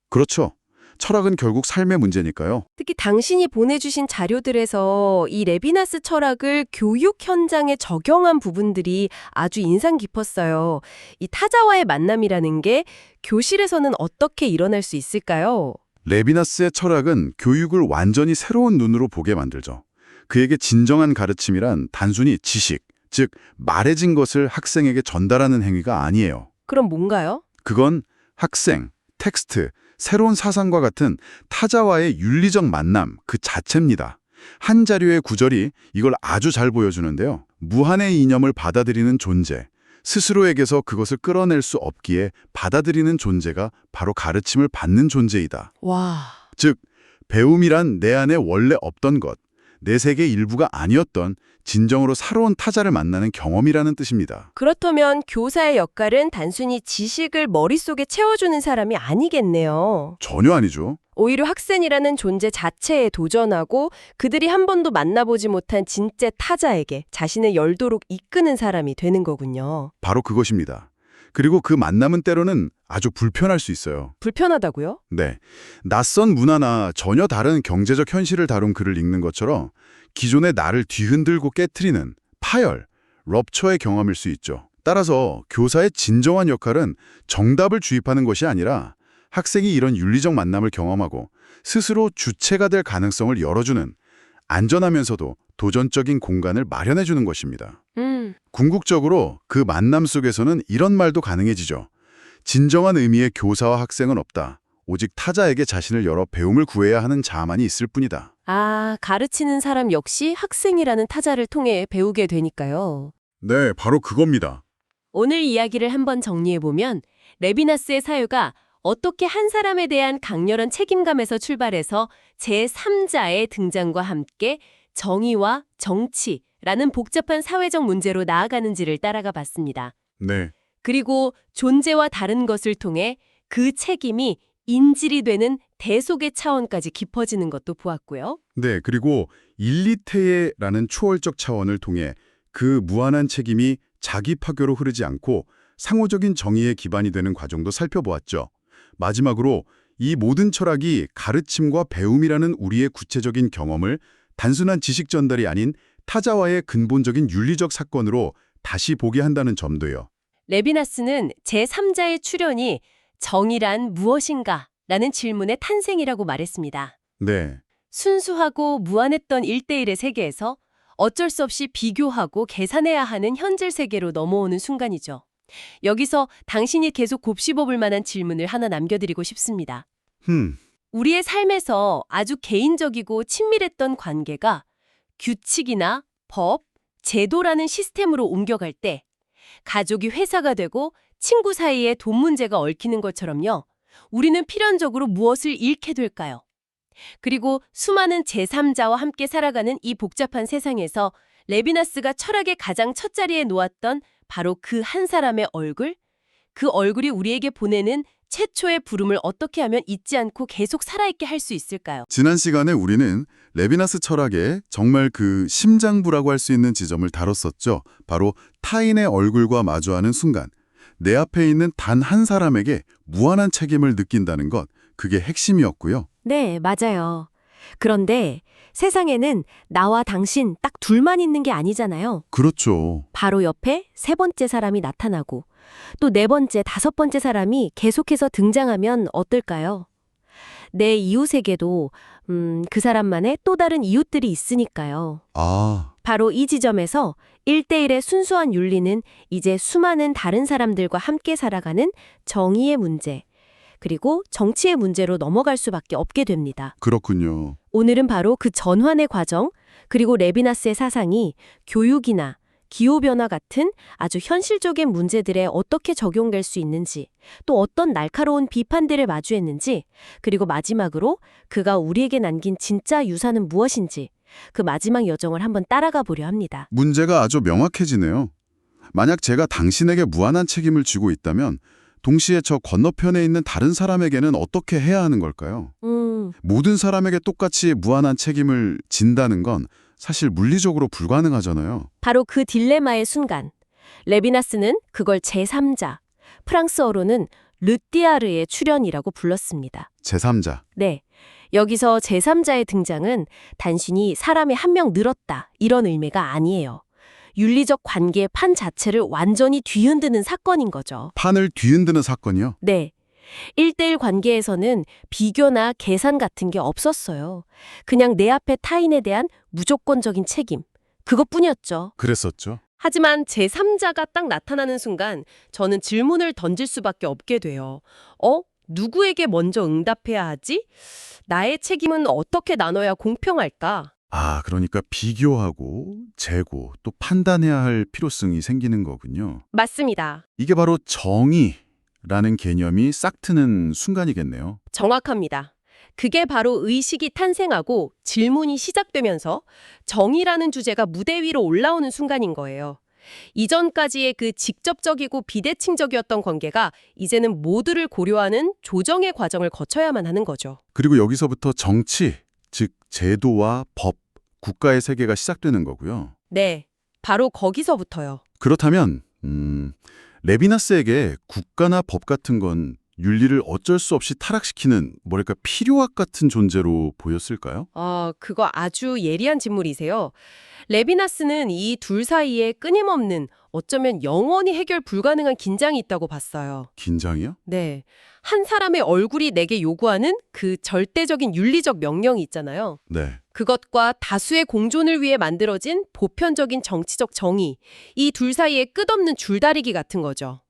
그렇죠. 철학은 결국 삶의 문제니까요. 특히 당신이 보내주신 자료들에서 이 레비나스 철학을 교육 현장에 적용한 부분들이 아주 인상 깊었어요. 이 타자와의 만남이라는 게 교실에서는 어떻게 일어날 수 있을까요? 레비나스의 철학은 교육을 완전히 새로운 눈으로 보게 만들죠. 그에게 진정한 가르침이란 단순히 지식, 즉 말해진 것을 학생에게 전달하는 행위가 아니에요. 그럼 뭔가요? 그건 학생, 텍스트, 새로운 사상과 같은 타자와의 윤리적 만남 그 자체입니다. 한 자료의 구절이 이걸 아주 잘 보여주는데요. 무한의 이념을 받아들이는 존재, 스스로에게서 그것을 끌어낼 수 없기에 받아들이는 존재가 바로 가르침을 받는 존재이다. 와, 즉, 배움이란 내 안에 원래 없던 것, 내 세계 일부가 아니었던 진정으로 살아온 타자를 만나는 경험이라는 뜻입니다. 그렇다면 교사의 역할은 단순히 지식을 머릿속에 채워주는 사람이 아니겠네요. 전혀 아니죠. 오히려 학생이라는 존재 자체에 도전하고 그들이 한 번도 만나보지 못한 진짜 타자에게 자신을 열도록 이끄는 사람이 되는 거군요. 바로 그것입니다. 그리고 그 만남은 때로는 아주 불편할 수 있어요. 불편하다고요? 네. 낯선 문화나 전혀 다른 경제적 현실을 다룬 글을 읽는 것처럼 기존의 나를 뒤흔들고 깨트리는 파열, 럽처의 경험일 수 있죠. 따라서 교사의 진정한 역할은 정답을 주입하는 것이 아니라 학생이 이런 윤리적 만남을 경험하고 스스로 주체가 될 가능성을 열어주는 안전하면서도 도전적인 공간을 마련해주는 것입니다. 궁극적으로 그 만남 속에서는 이런 말도 가능해지죠. 진정한 의미의 교사와 학생은 없다. 오직 타자에게 자신을 열어 배움을 구해야 하는 자만이 있을 뿐이다. 아, 가르치는 사람 역시 학생이라는 타자를 통해 배우게 되니까요. 네, 바로 그겁니다. 오늘 이야기를 한번 정리해보면 레비나스의 사유가 어떻게 한 사람에 대한 강렬한 책임감에서 출발해서 제3자의 등장과 함께 정의와 정치라는 복잡한 사회적 문제로 나아가는지를 따라가 봤습니다. 네. 그리고 존재와 다른 것을 통해 그 책임이 인질이 되는 대속의 차원까지 깊어지는 것도 보았고요. 네, 그리고 일리테에라는 초월적 차원을 통해 그 무한한 책임이 자기 파괴로 흐르지 않고 상호적인 정의의 기반이 되는 과정도 살펴보았죠. 마지막으로 이 모든 철학이 가르침과 배움이라는 우리의 구체적인 경험을 단순한 지식 전달이 아닌 타자와의 근본적인 윤리적 사건으로 다시 보게 한다는 점도요. 레비나스는 제3자의 출현이 정의란 무엇인가? 라는 질문의 탄생이라고 말했습니다. 네. 순수하고 무한했던 1대1의 세계에서 어쩔 수 없이 비교하고 계산해야 하는 현실 세계로 넘어오는 순간이죠. 여기서 당신이 계속 곱씹어볼 만한 질문을 하나 남겨드리고 싶습니다. 우리의 삶에서 아주 개인적이고 친밀했던 관계가 규칙이나 법, 제도라는 시스템으로 옮겨갈 때 가족이 회사가 되고 친구 사이에 돈 문제가 얽히는 것처럼요. 우리는 필연적으로 무엇을 잃게 될까요? 그리고 수많은 제3자와 함께 살아가는 이 복잡한 세상에서 레비나스가 철학의 가장 첫자리에 놓았던 바로 그 한 사람의 얼굴? 그 얼굴이 우리에게 보내는 최초의 부름을 어떻게 하면 잊지 않고 계속 살아있게 할 수 있을까요? 지난 시간에 우리는 레비나스 철학의 정말 그 심장부라고 할 수 있는 지점을 다뤘었죠. 바로 타인의 얼굴과 마주하는 순간 내 앞에 있는 단 한 사람에게 무한한 책임을 느낀다는 것, 그게 핵심이었고요. 네, 맞아요. 그런데 세상에는 나와 당신 딱 둘만 있는 게 아니잖아요. 그렇죠. 바로 옆에 세 번째 사람이 나타나고 또 네 번째, 다섯 번째 사람이 계속해서 등장하면 어떨까요? 내 이웃에게도 그 사람만의 또 다른 이웃들이 있으니까요. 아, 바로 이 지점에서 1대1의 순수한 윤리는 이제 수많은 다른 사람들과 함께 살아가는 정의의 문제, 그리고 정치의 문제로 넘어갈 수밖에 없게 됩니다. 그렇군요. 오늘은 바로 그 전환의 과정, 그리고 레비나스의 사상이 교육이나 기후변화 같은 아주 현실적인 문제들에 어떻게 적용될 수 있는지, 또 어떤 날카로운 비판들을 마주했는지, 그리고 마지막으로 그가 우리에게 남긴 진짜 유산은 무엇인지, 그 마지막 여정을 한번 따라가 보려 합니다. 문제가 아주 명확해지네요. 만약 제가 당신에게 무한한 책임을 쥐고 있다면 동시에 저 건너편에 있는 다른 사람에게는 어떻게 해야 하는 걸까요? 모든 사람에게 똑같이 무한한 책임을 진다는 건 사실 물리적으로 불가능하잖아요. 바로 그 딜레마의 순간, 레비나스는 그걸 제3자, 프랑스어로는 르띠아르의 출현이라고 불렀습니다. 제3자. 네, 여기서 제3자의 등장은 단순히 사람이 한 명 늘었다 이런 의미가 아니에요. 윤리적 관계의 판 자체를 완전히 뒤흔드는 사건인 거죠. 판을 뒤흔드는 사건이요? 네. 1대1 관계에서는 비교나 계산 같은 게 없었어요. 그냥 내 앞에 타인에 대한 무조건적인 책임. 그것뿐이었죠. 그랬었죠. 하지만 제3자가 딱 나타나는 순간 저는 질문을 던질 수밖에 없게 돼요. 누구에게 먼저 응답해야 하지? 나의 책임은 어떻게 나눠야 공평할까? 아, 그러니까 비교하고 재고 또 판단해야 할 필요성이 생기는 거군요. 맞습니다. 이게 바로 정의라는 개념이 싹 트는 순간이겠네요. 정확합니다. 그게 바로 의식이 탄생하고 질문이 시작되면서 정의라는 주제가 무대 위로 올라오는 순간인 거예요. 이전까지의 그 직접적이고 비대칭적이었던 관계가 이제는 모두를 고려하는 조정의 과정을 거쳐야만 하는 거죠. 그리고 여기서부터 정치, 즉 제도와 법, 국가의 세계가 시작되는 거고요. 네, 바로 거기서부터요. 그렇다면 레비나스에게 국가나 법 같은 건 윤리를 어쩔 수 없이 타락시키는 뭐랄까 필요악 같은 존재로 보였을까요? 그거 아주 예리한 질문이세요. 레비나스는 이 둘 사이에 끊임없는 어쩌면 영원히 해결 불가능한 긴장이 있다고 봤어요. 긴장이요? 네. 한 사람의 얼굴이 내게 요구하는 그 절대적인 윤리적 명령이 있잖아요. 네. 그것과 다수의 공존을 위해 만들어진 보편적인 정치적 정의, 이 둘 사이의 끝없는 줄다리기 같은 거죠.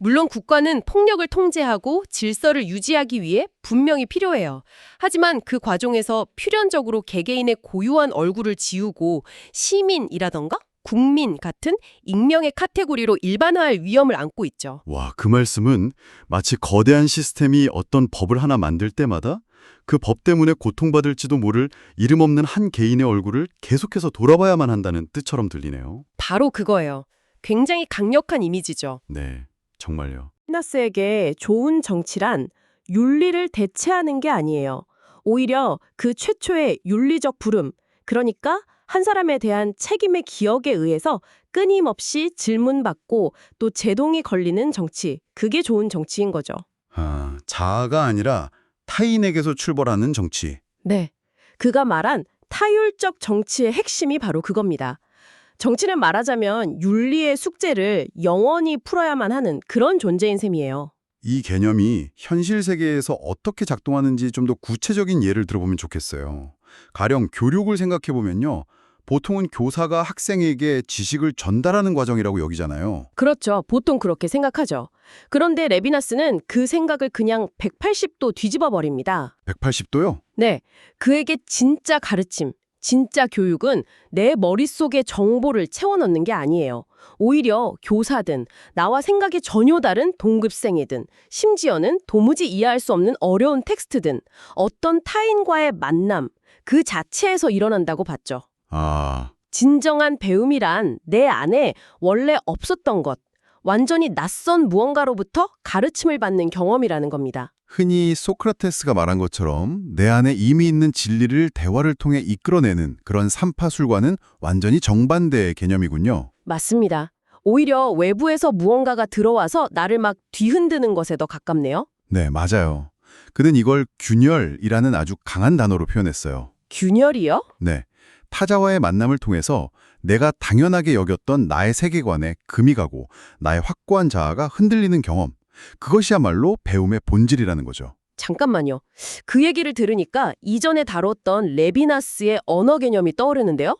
물론 국가는 폭력을 통제하고 질서를 유지하기 위해 분명히 필요해요. 하지만 그 과정에서 필연적으로 개개인의 고유한 얼굴을 지우고 시민이라던가 국민 같은 익명의 카테고리로 일반화할 위험을 안고 있죠. 와, 그 말씀은 마치 거대한 시스템이 어떤 법을 하나 만들 때마다 그 법 때문에 고통받을지도 모를 이름 없는 한 개인의 얼굴을 계속해서 돌아봐야만 한다는 뜻처럼 들리네요. 바로 그거예요. 굉장히 강력한 이미지죠. 네, 정말요. 레비나스에게 좋은 정치란 윤리를 대체하는 게 아니에요. 오히려 그 최초의 윤리적 부름, 그러니까 한 사람에 대한 책임의 기억에 의해서 끊임없이 질문받고 또 제동이 걸리는 정치, 그게 좋은 정치인 거죠. 자아가 아니라 타인에게서 출발하는 정치. 네, 그가 말한 타율적 정치의 핵심이 바로 그겁니다. 정치는 말하자면 윤리의 숙제를 영원히 풀어야만 하는 그런 존재인 셈이에요. 이 개념이 현실 세계에서 어떻게 작동하는지 좀 더 구체적인 예를 들어보면 좋겠어요. 가령 교육을 생각해보면요. 보통은 교사가 학생에게 지식을 전달하는 과정이라고 여기잖아요. 그렇죠. 보통 그렇게 생각하죠. 그런데 레비나스는 그 생각을 그냥 180도 뒤집어 버립니다. 180도요? 네, 그에게 진짜 가르침, 진짜 교육은 내 머릿속에 정보를 채워넣는 게 아니에요. 오히려 교사든 나와 생각이 전혀 다른 동급생이든 심지어는 도무지 이해할 수 없는 어려운 텍스트든 어떤 타인과의 만남, 그 자체에서 일어난다고 봤죠. 진정한 배움이란 내 안에 원래 없었던 것, 완전히 낯선 무언가로부터 가르침을 받는 경험이라는 겁니다. 흔히 소크라테스가 말한 것처럼 내 안에 이미 있는 진리를 대화를 통해 이끌어내는 그런 삼파술과는 완전히 정반대의 개념이군요. 맞습니다. 오히려 외부에서 무언가가 들어와서 나를 막 뒤흔드는 것에 더 가깝네요. 네, 맞아요. 그는 이걸 균열이라는 아주 강한 단어로 표현했어요. 균열이요? 네, 타자와의 만남을 통해서 내가 당연하게 여겼던 나의 세계관에 금이 가고 나의 확고한 자아가 흔들리는 경험. 그것이야말로 배움의 본질이라는 거죠. 잠깐만요. 그 얘기를 들으니까 이전에 다뤘던 레비나스의 언어 개념이 떠오르는데요?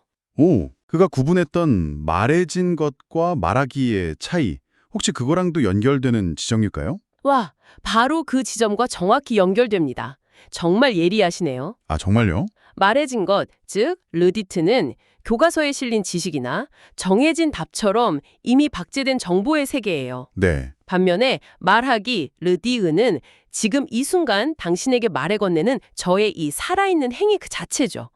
그가 구분했던 말해진 것과 말하기의 차이, 혹시 그거랑도 연결되는 지점일까요? 와, 바로 그 지점과 정확히 연결됩니다. 정말 예리하시네요. 아, 정말요? 말해진 것, 즉 르디트는 교과서에 실린 지식이나 정해진 답처럼 이미 박제된 정보의 세계예요. 네. 반면에 말하기, 르디으는 지금 이 순간 당신에게 말을 건네는 저의 이 살아있는 행위 그 자체죠.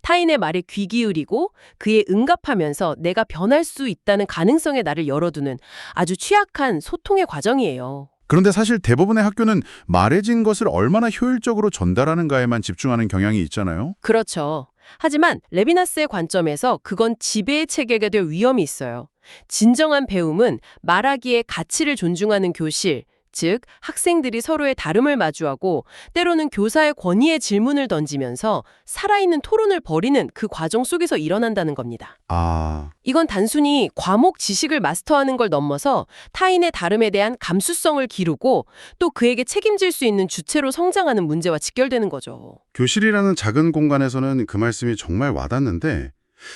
타인의 말에 귀 기울이고 그에 응답하면서 내가 변할 수 있다는 가능성에 나를 열어두는 아주 취약한 소통의 과정이에요. 그런데 사실 대부분의 학교는 말해진 것을 얼마나 효율적으로 전달하는가에만 집중하는 경향이 있잖아요. 그렇죠. 하지만 레비나스의 관점에서 그건 지배의 체계가 될 위험이 있어요. 진정한 배움은 말하기의 가치를 존중하는 교실, 즉 학생들이 서로의 다름을 마주하고 때로는 교사의 권위에 질문을 던지면서 살아있는 토론을 벌이는 그 과정 속에서 일어난다는 겁니다. 아, 이건 단순히 과목 지식을 마스터하는 걸 넘어서 타인의 다름에 대한 감수성을 기르고 또 그에게 책임질 수 있는 주체로 성장하는 문제와 직결되는 거죠. 교실이라는 작은 공간에서는 그 말씀이 정말 와닿는데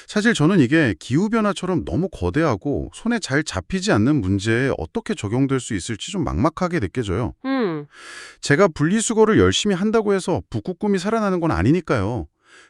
사실 저는 이게 기후변화처럼 너무 거대하고 손에 잘 잡히지 않는 문제에 어떻게 적용될 수 있을지 좀 막막하게 느껴져요. 제가 분리수거를 열심히 한다고 해서 북극곰이 살아나는 건 아니니까요.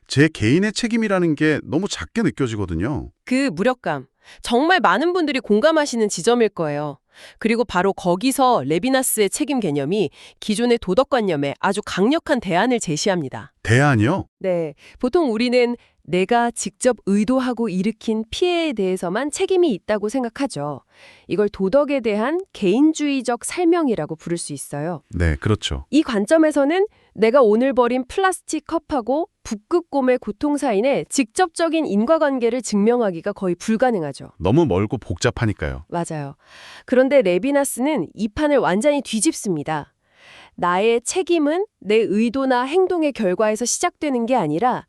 제 개인의 책임이라는 게 너무 작게 느껴지거든요. 그 무력감, 정말 많은 분들이 공감하시는 지점일 거예요. 그리고 바로 거기서 레비나스의 책임 개념이 기존의 도덕관념에 아주 강력한 대안을 제시합니다. 대안이요? 네, 보통 우리는 내가 직접 의도하고 일으킨 피해에 대해서만 책임이 있다고 생각하죠. 이걸 도덕에 대한 개인주의적 설명이라고 부를 수 있어요. 네, 그렇죠. 이 관점에서는 내가 오늘 버린 플라스틱 컵하고 북극곰의 고통 사이의 직접적인 인과관계를 증명하기가 거의 불가능하죠. 너무 멀고 복잡하니까요. 맞아요. 그런데 레비나스는 이 판을 완전히 뒤집습니다. 나의 책임은 내 의도나 행동의 결과에서 시작되는 게 아니라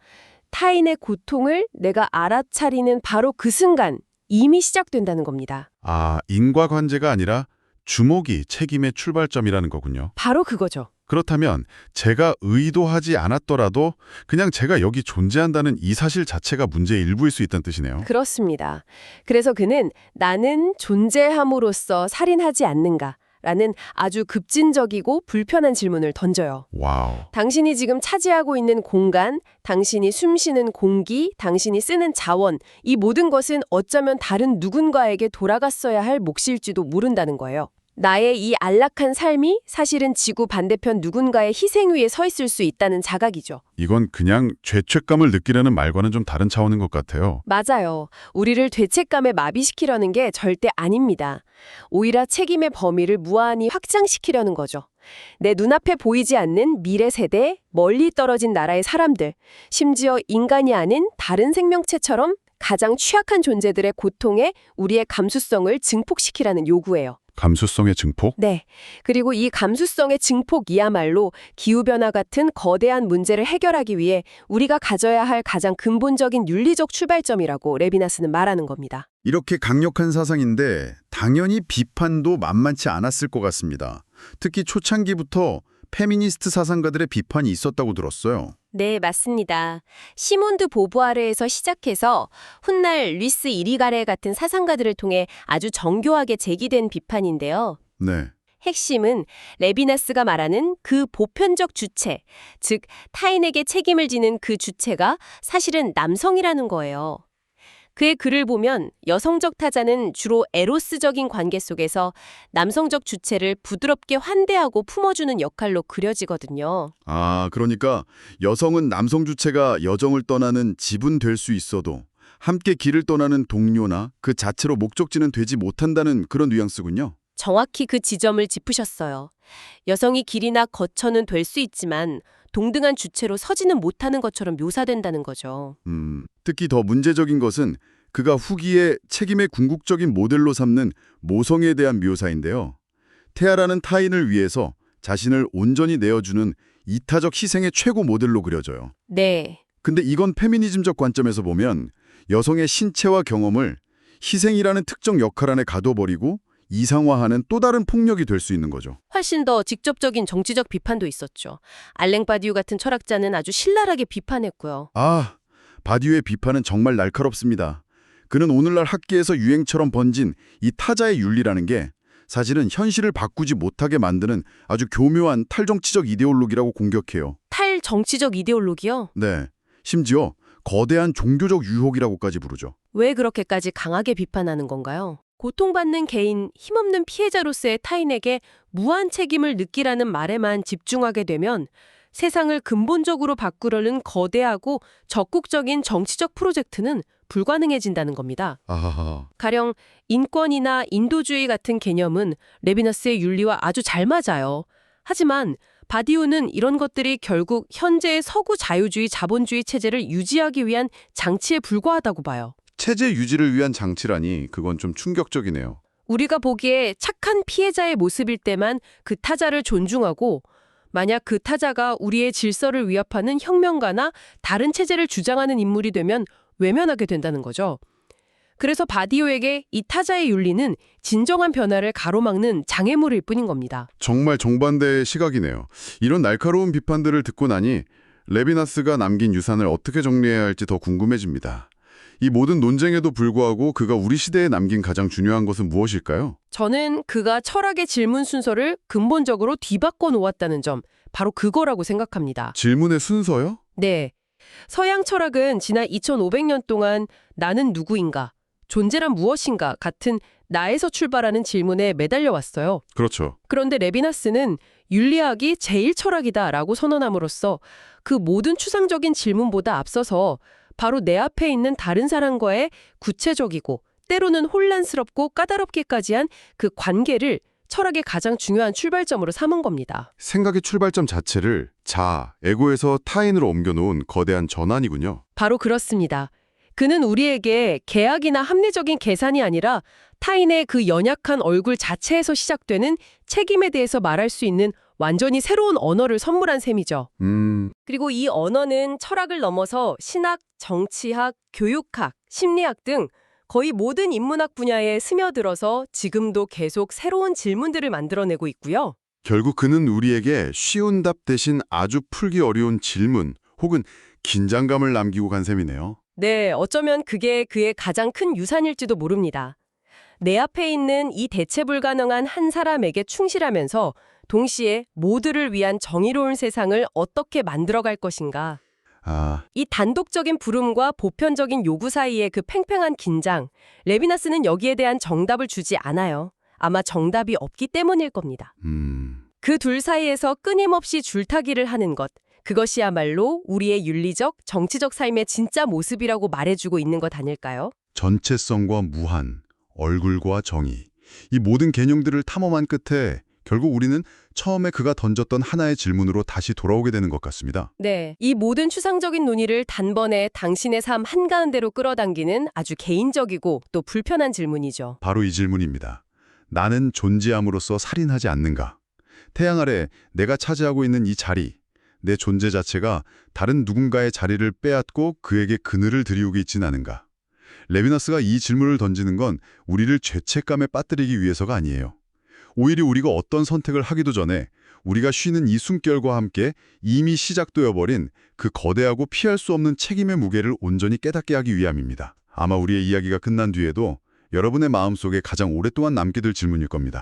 타인의 고통을 내가 알아차리는 바로 그 순간 이미 시작된다는 겁니다. 아, 인과관계가 아니라 주목이 책임의 출발점이라는 거군요. 바로 그거죠. 그렇다면 제가 의도하지 않았더라도 그냥 제가 여기 존재한다는 이 사실 자체가 문제의 일부일 수 있다는 뜻이네요. 그렇습니다. 그래서 그는 나는 존재함으로써 살인하지 않는가? 라는 아주 급진적이고 불편한 질문을 던져요. 와우. 당신이 지금 차지하고 있는 공간, 당신이 숨쉬는 공기, 당신이 쓰는 자원, 이 모든 것은 어쩌면 다른 누군가에게 돌아갔어야 할 몫일지도 모른다는 거예요. 나의 이 안락한 삶이 사실은 지구 반대편 누군가의 희생 위에 서 있을 수 있다는 자각이죠. 이건 그냥 죄책감을 느끼려는 말과는 좀 다른 차원인 것 같아요. 맞아요. 우리를 죄책감에 마비시키려는 게 절대 아닙니다. 오히려 책임의 범위를 무한히 확장시키려는 거죠. 내 눈앞에 보이지 않는 미래 세대, 멀리 떨어진 나라의 사람들, 심지어 인간이 아닌 다른 생명체처럼 가장 취약한 존재들의 고통에 우리의 감수성을 증폭시키라는 요구예요. 감수성의 증폭? 네. 그리고 이 감수성의 증폭이야말로 기후변화 같은 거대한 문제를 해결하기 위해 우리가 가져야 할 가장 근본적인 윤리적 출발점이라고 레비나스는 말하는 겁니다. 이렇게 강력한 사상인데 당연히 비판도 만만치 않았을 것 같습니다. 특히 초창기부터 페미니스트 사상가들의 비판이 있었다고 들었어요. 네, 맞습니다. 시몬드 보부아르에서 시작해서 훗날 루이스 이리가레 같은 사상가들을 통해 아주 정교하게 제기된 비판인데요. 네. 핵심은 레비나스가 말하는 그 보편적 주체, 즉 타인에게 책임을 지는 그 주체가 사실은 남성이라는 거예요. 그의 글을 보면 여성적 타자는 주로 에로스적인 관계 속에서 남성적 주체를 부드럽게 환대하고 품어주는 역할로 그려지거든요. 아, 그러니까 여성은 남성 주체가 여정을 떠나는 집은 될 수 있어도 함께 길을 떠나는 동료나 그 자체로 목적지는 되지 못한다는 그런 뉘앙스군요. 정확히 그 지점을 짚으셨어요. 여성이 길이나 거처는 될 수 있지만 동등한 주체로 서지는 못하는 것처럼 묘사된다는 거죠. 특히 더 문제적인 것은 그가 후기에 책임의 궁극적인 모델로 삼는 모성에 대한 묘사인데요. 태아라는 타인을 위해서 자신을 온전히 내어주는 이타적 희생의 최고 모델로 그려져요. 네. 근데 이건 페미니즘적 관점에서 보면 여성의 신체와 경험을 희생이라는 특정 역할 안에 가둬버리고 이상화하는 또 다른 폭력이 될 수 있는 거죠. 훨씬 더 직접적인 정치적 비판도 있었죠. 알랭 바디우 같은 철학자는 아주 신랄하게 비판했고요. 아, 바디우의 비판은 정말 날카롭습니다. 그는 오늘날 학계에서 유행처럼 번진 이 타자의 윤리라는 게 사실은 현실을 바꾸지 못하게 만드는 아주 교묘한 탈정치적 이데올로기라고 공격해요. 탈정치적 이데올로기요? 네, 심지어 거대한 종교적 유혹이라고까지 부르죠. 왜 그렇게까지 강하게 비판하는 건가요? 고통받는 개인, 힘없는 피해자로서의 타인에게 무한 책임을 느끼라는 말에만 집중하게 되면 세상을 근본적으로 바꾸려는 거대하고 적극적인 정치적 프로젝트는 불가능해진다는 겁니다. 아하하. 가령 인권이나 인도주의 같은 개념은 레비나스의 윤리와 아주 잘 맞아요. 하지만 바디우는 이런 것들이 결국 현재의 서구 자유주의 자본주의 체제를 유지하기 위한 장치에 불과하다고 봐요. 체제 유지를 위한 장치라니 그건 좀 충격적이네요. 우리가 보기에 착한 피해자의 모습일 때만 그 타자를 존중하고 만약 그 타자가 우리의 질서를 위협하는 혁명가나 다른 체제를 주장하는 인물이 되면 외면하게 된다는 거죠. 그래서 바디오에게 이 타자의 윤리는 진정한 변화를 가로막는 장애물일 뿐인 겁니다. 정말 정반대의 시각이네요. 이런 날카로운 비판들을 듣고 나니 레비나스가 남긴 유산을 어떻게 정리해야 할지 더 궁금해집니다. 이 모든 논쟁에도 불구하고 그가 우리 시대에 남긴 가장 중요한 것은 무엇일까요? 저는 그가 철학의 질문 순서를 근본적으로 뒤바꿔 놓았다는 점, 바로 그거라고 생각합니다. 질문의 순서요? 네. 서양 철학은 지난 2500년 동안 나는 누구인가, 존재란 무엇인가 같은 나에서 출발하는 질문에 매달려 왔어요. 그렇죠. 그런데 레비나스는 윤리학이 제일 철학이다라고 선언함으로써 그 모든 추상적인 질문보다 앞서서 바로 내 앞에 있는 다른 사람과의 구체적이고 때로는 혼란스럽고 까다롭기까지 한 그 관계를 철학의 가장 중요한 출발점으로 삼은 겁니다. 생각의 출발점 자체를 에고에서 타인으로 옮겨놓은 거대한 전환이군요. 바로 그렇습니다. 그는 우리에게 계약이나 합리적인 계산이 아니라 타인의 그 연약한 얼굴 자체에서 시작되는 책임에 대해서 말할 수 있는 완전히 새로운 언어를 선물한 셈이죠. 그리고 이 언어는 철학을 넘어서 신학, 정치학, 교육학, 심리학 등 거의 모든 인문학 분야에 스며들어서 지금도 계속 새로운 질문들을 만들어내고 있고요. 결국 그는 우리에게 쉬운 답 대신 아주 풀기 어려운 질문 혹은 긴장감을 남기고 간 셈이네요. 네, 어쩌면 그게 그의 가장 큰 유산일지도 모릅니다. 내 앞에 있는 이 대체 불가능한 한 사람에게 충실하면서 동시에 모두를 위한 정의로운 세상을 어떻게 만들어갈 것인가. 이 단독적인 부름과 보편적인 요구 사이의 그 팽팽한 긴장, 레비나스는 여기에 대한 정답을 주지 않아요. 아마 정답이 없기 때문일 겁니다. 그 둘 사이에서 끊임없이 줄타기를 하는 것, 그것이야말로 우리의 윤리적, 정치적 삶의 진짜 모습이라고 말해주고 있는 것 아닐까요? 전체성과 무한, 얼굴과 정의, 이 모든 개념들을 탐험한 끝에 결국 우리는 처음에 그가 던졌던 하나의 질문으로 다시 돌아오게 되는 것 같습니다. 네, 이 모든 추상적인 논의를 단번에 당신의 삶 한가운데로 끌어당기는 아주 개인적이고 또 불편한 질문이죠. 바로 이 질문입니다. 나는 존재함으로써 살인하지 않는가? 태양 아래 내가 차지하고 있는 이 자리, 내 존재 자체가 다른 누군가의 자리를 빼앗고 그에게 그늘을 들이우고 있진 않은가? 레비나스가 이 질문을 던지는 건 우리를 죄책감에 빠뜨리기 위해서가 아니에요. 오히려 우리가 어떤 선택을 하기도 전에 우리가 쉬는 이 숨결과 함께 이미 시작되어버린 그 거대하고 피할 수 없는 책임의 무게를 온전히 깨닫게 하기 위함입니다. 아마 우리의 이야기가 끝난 뒤에도 여러분의 마음속에 가장 오랫동안 남게 될 질문일 겁니다.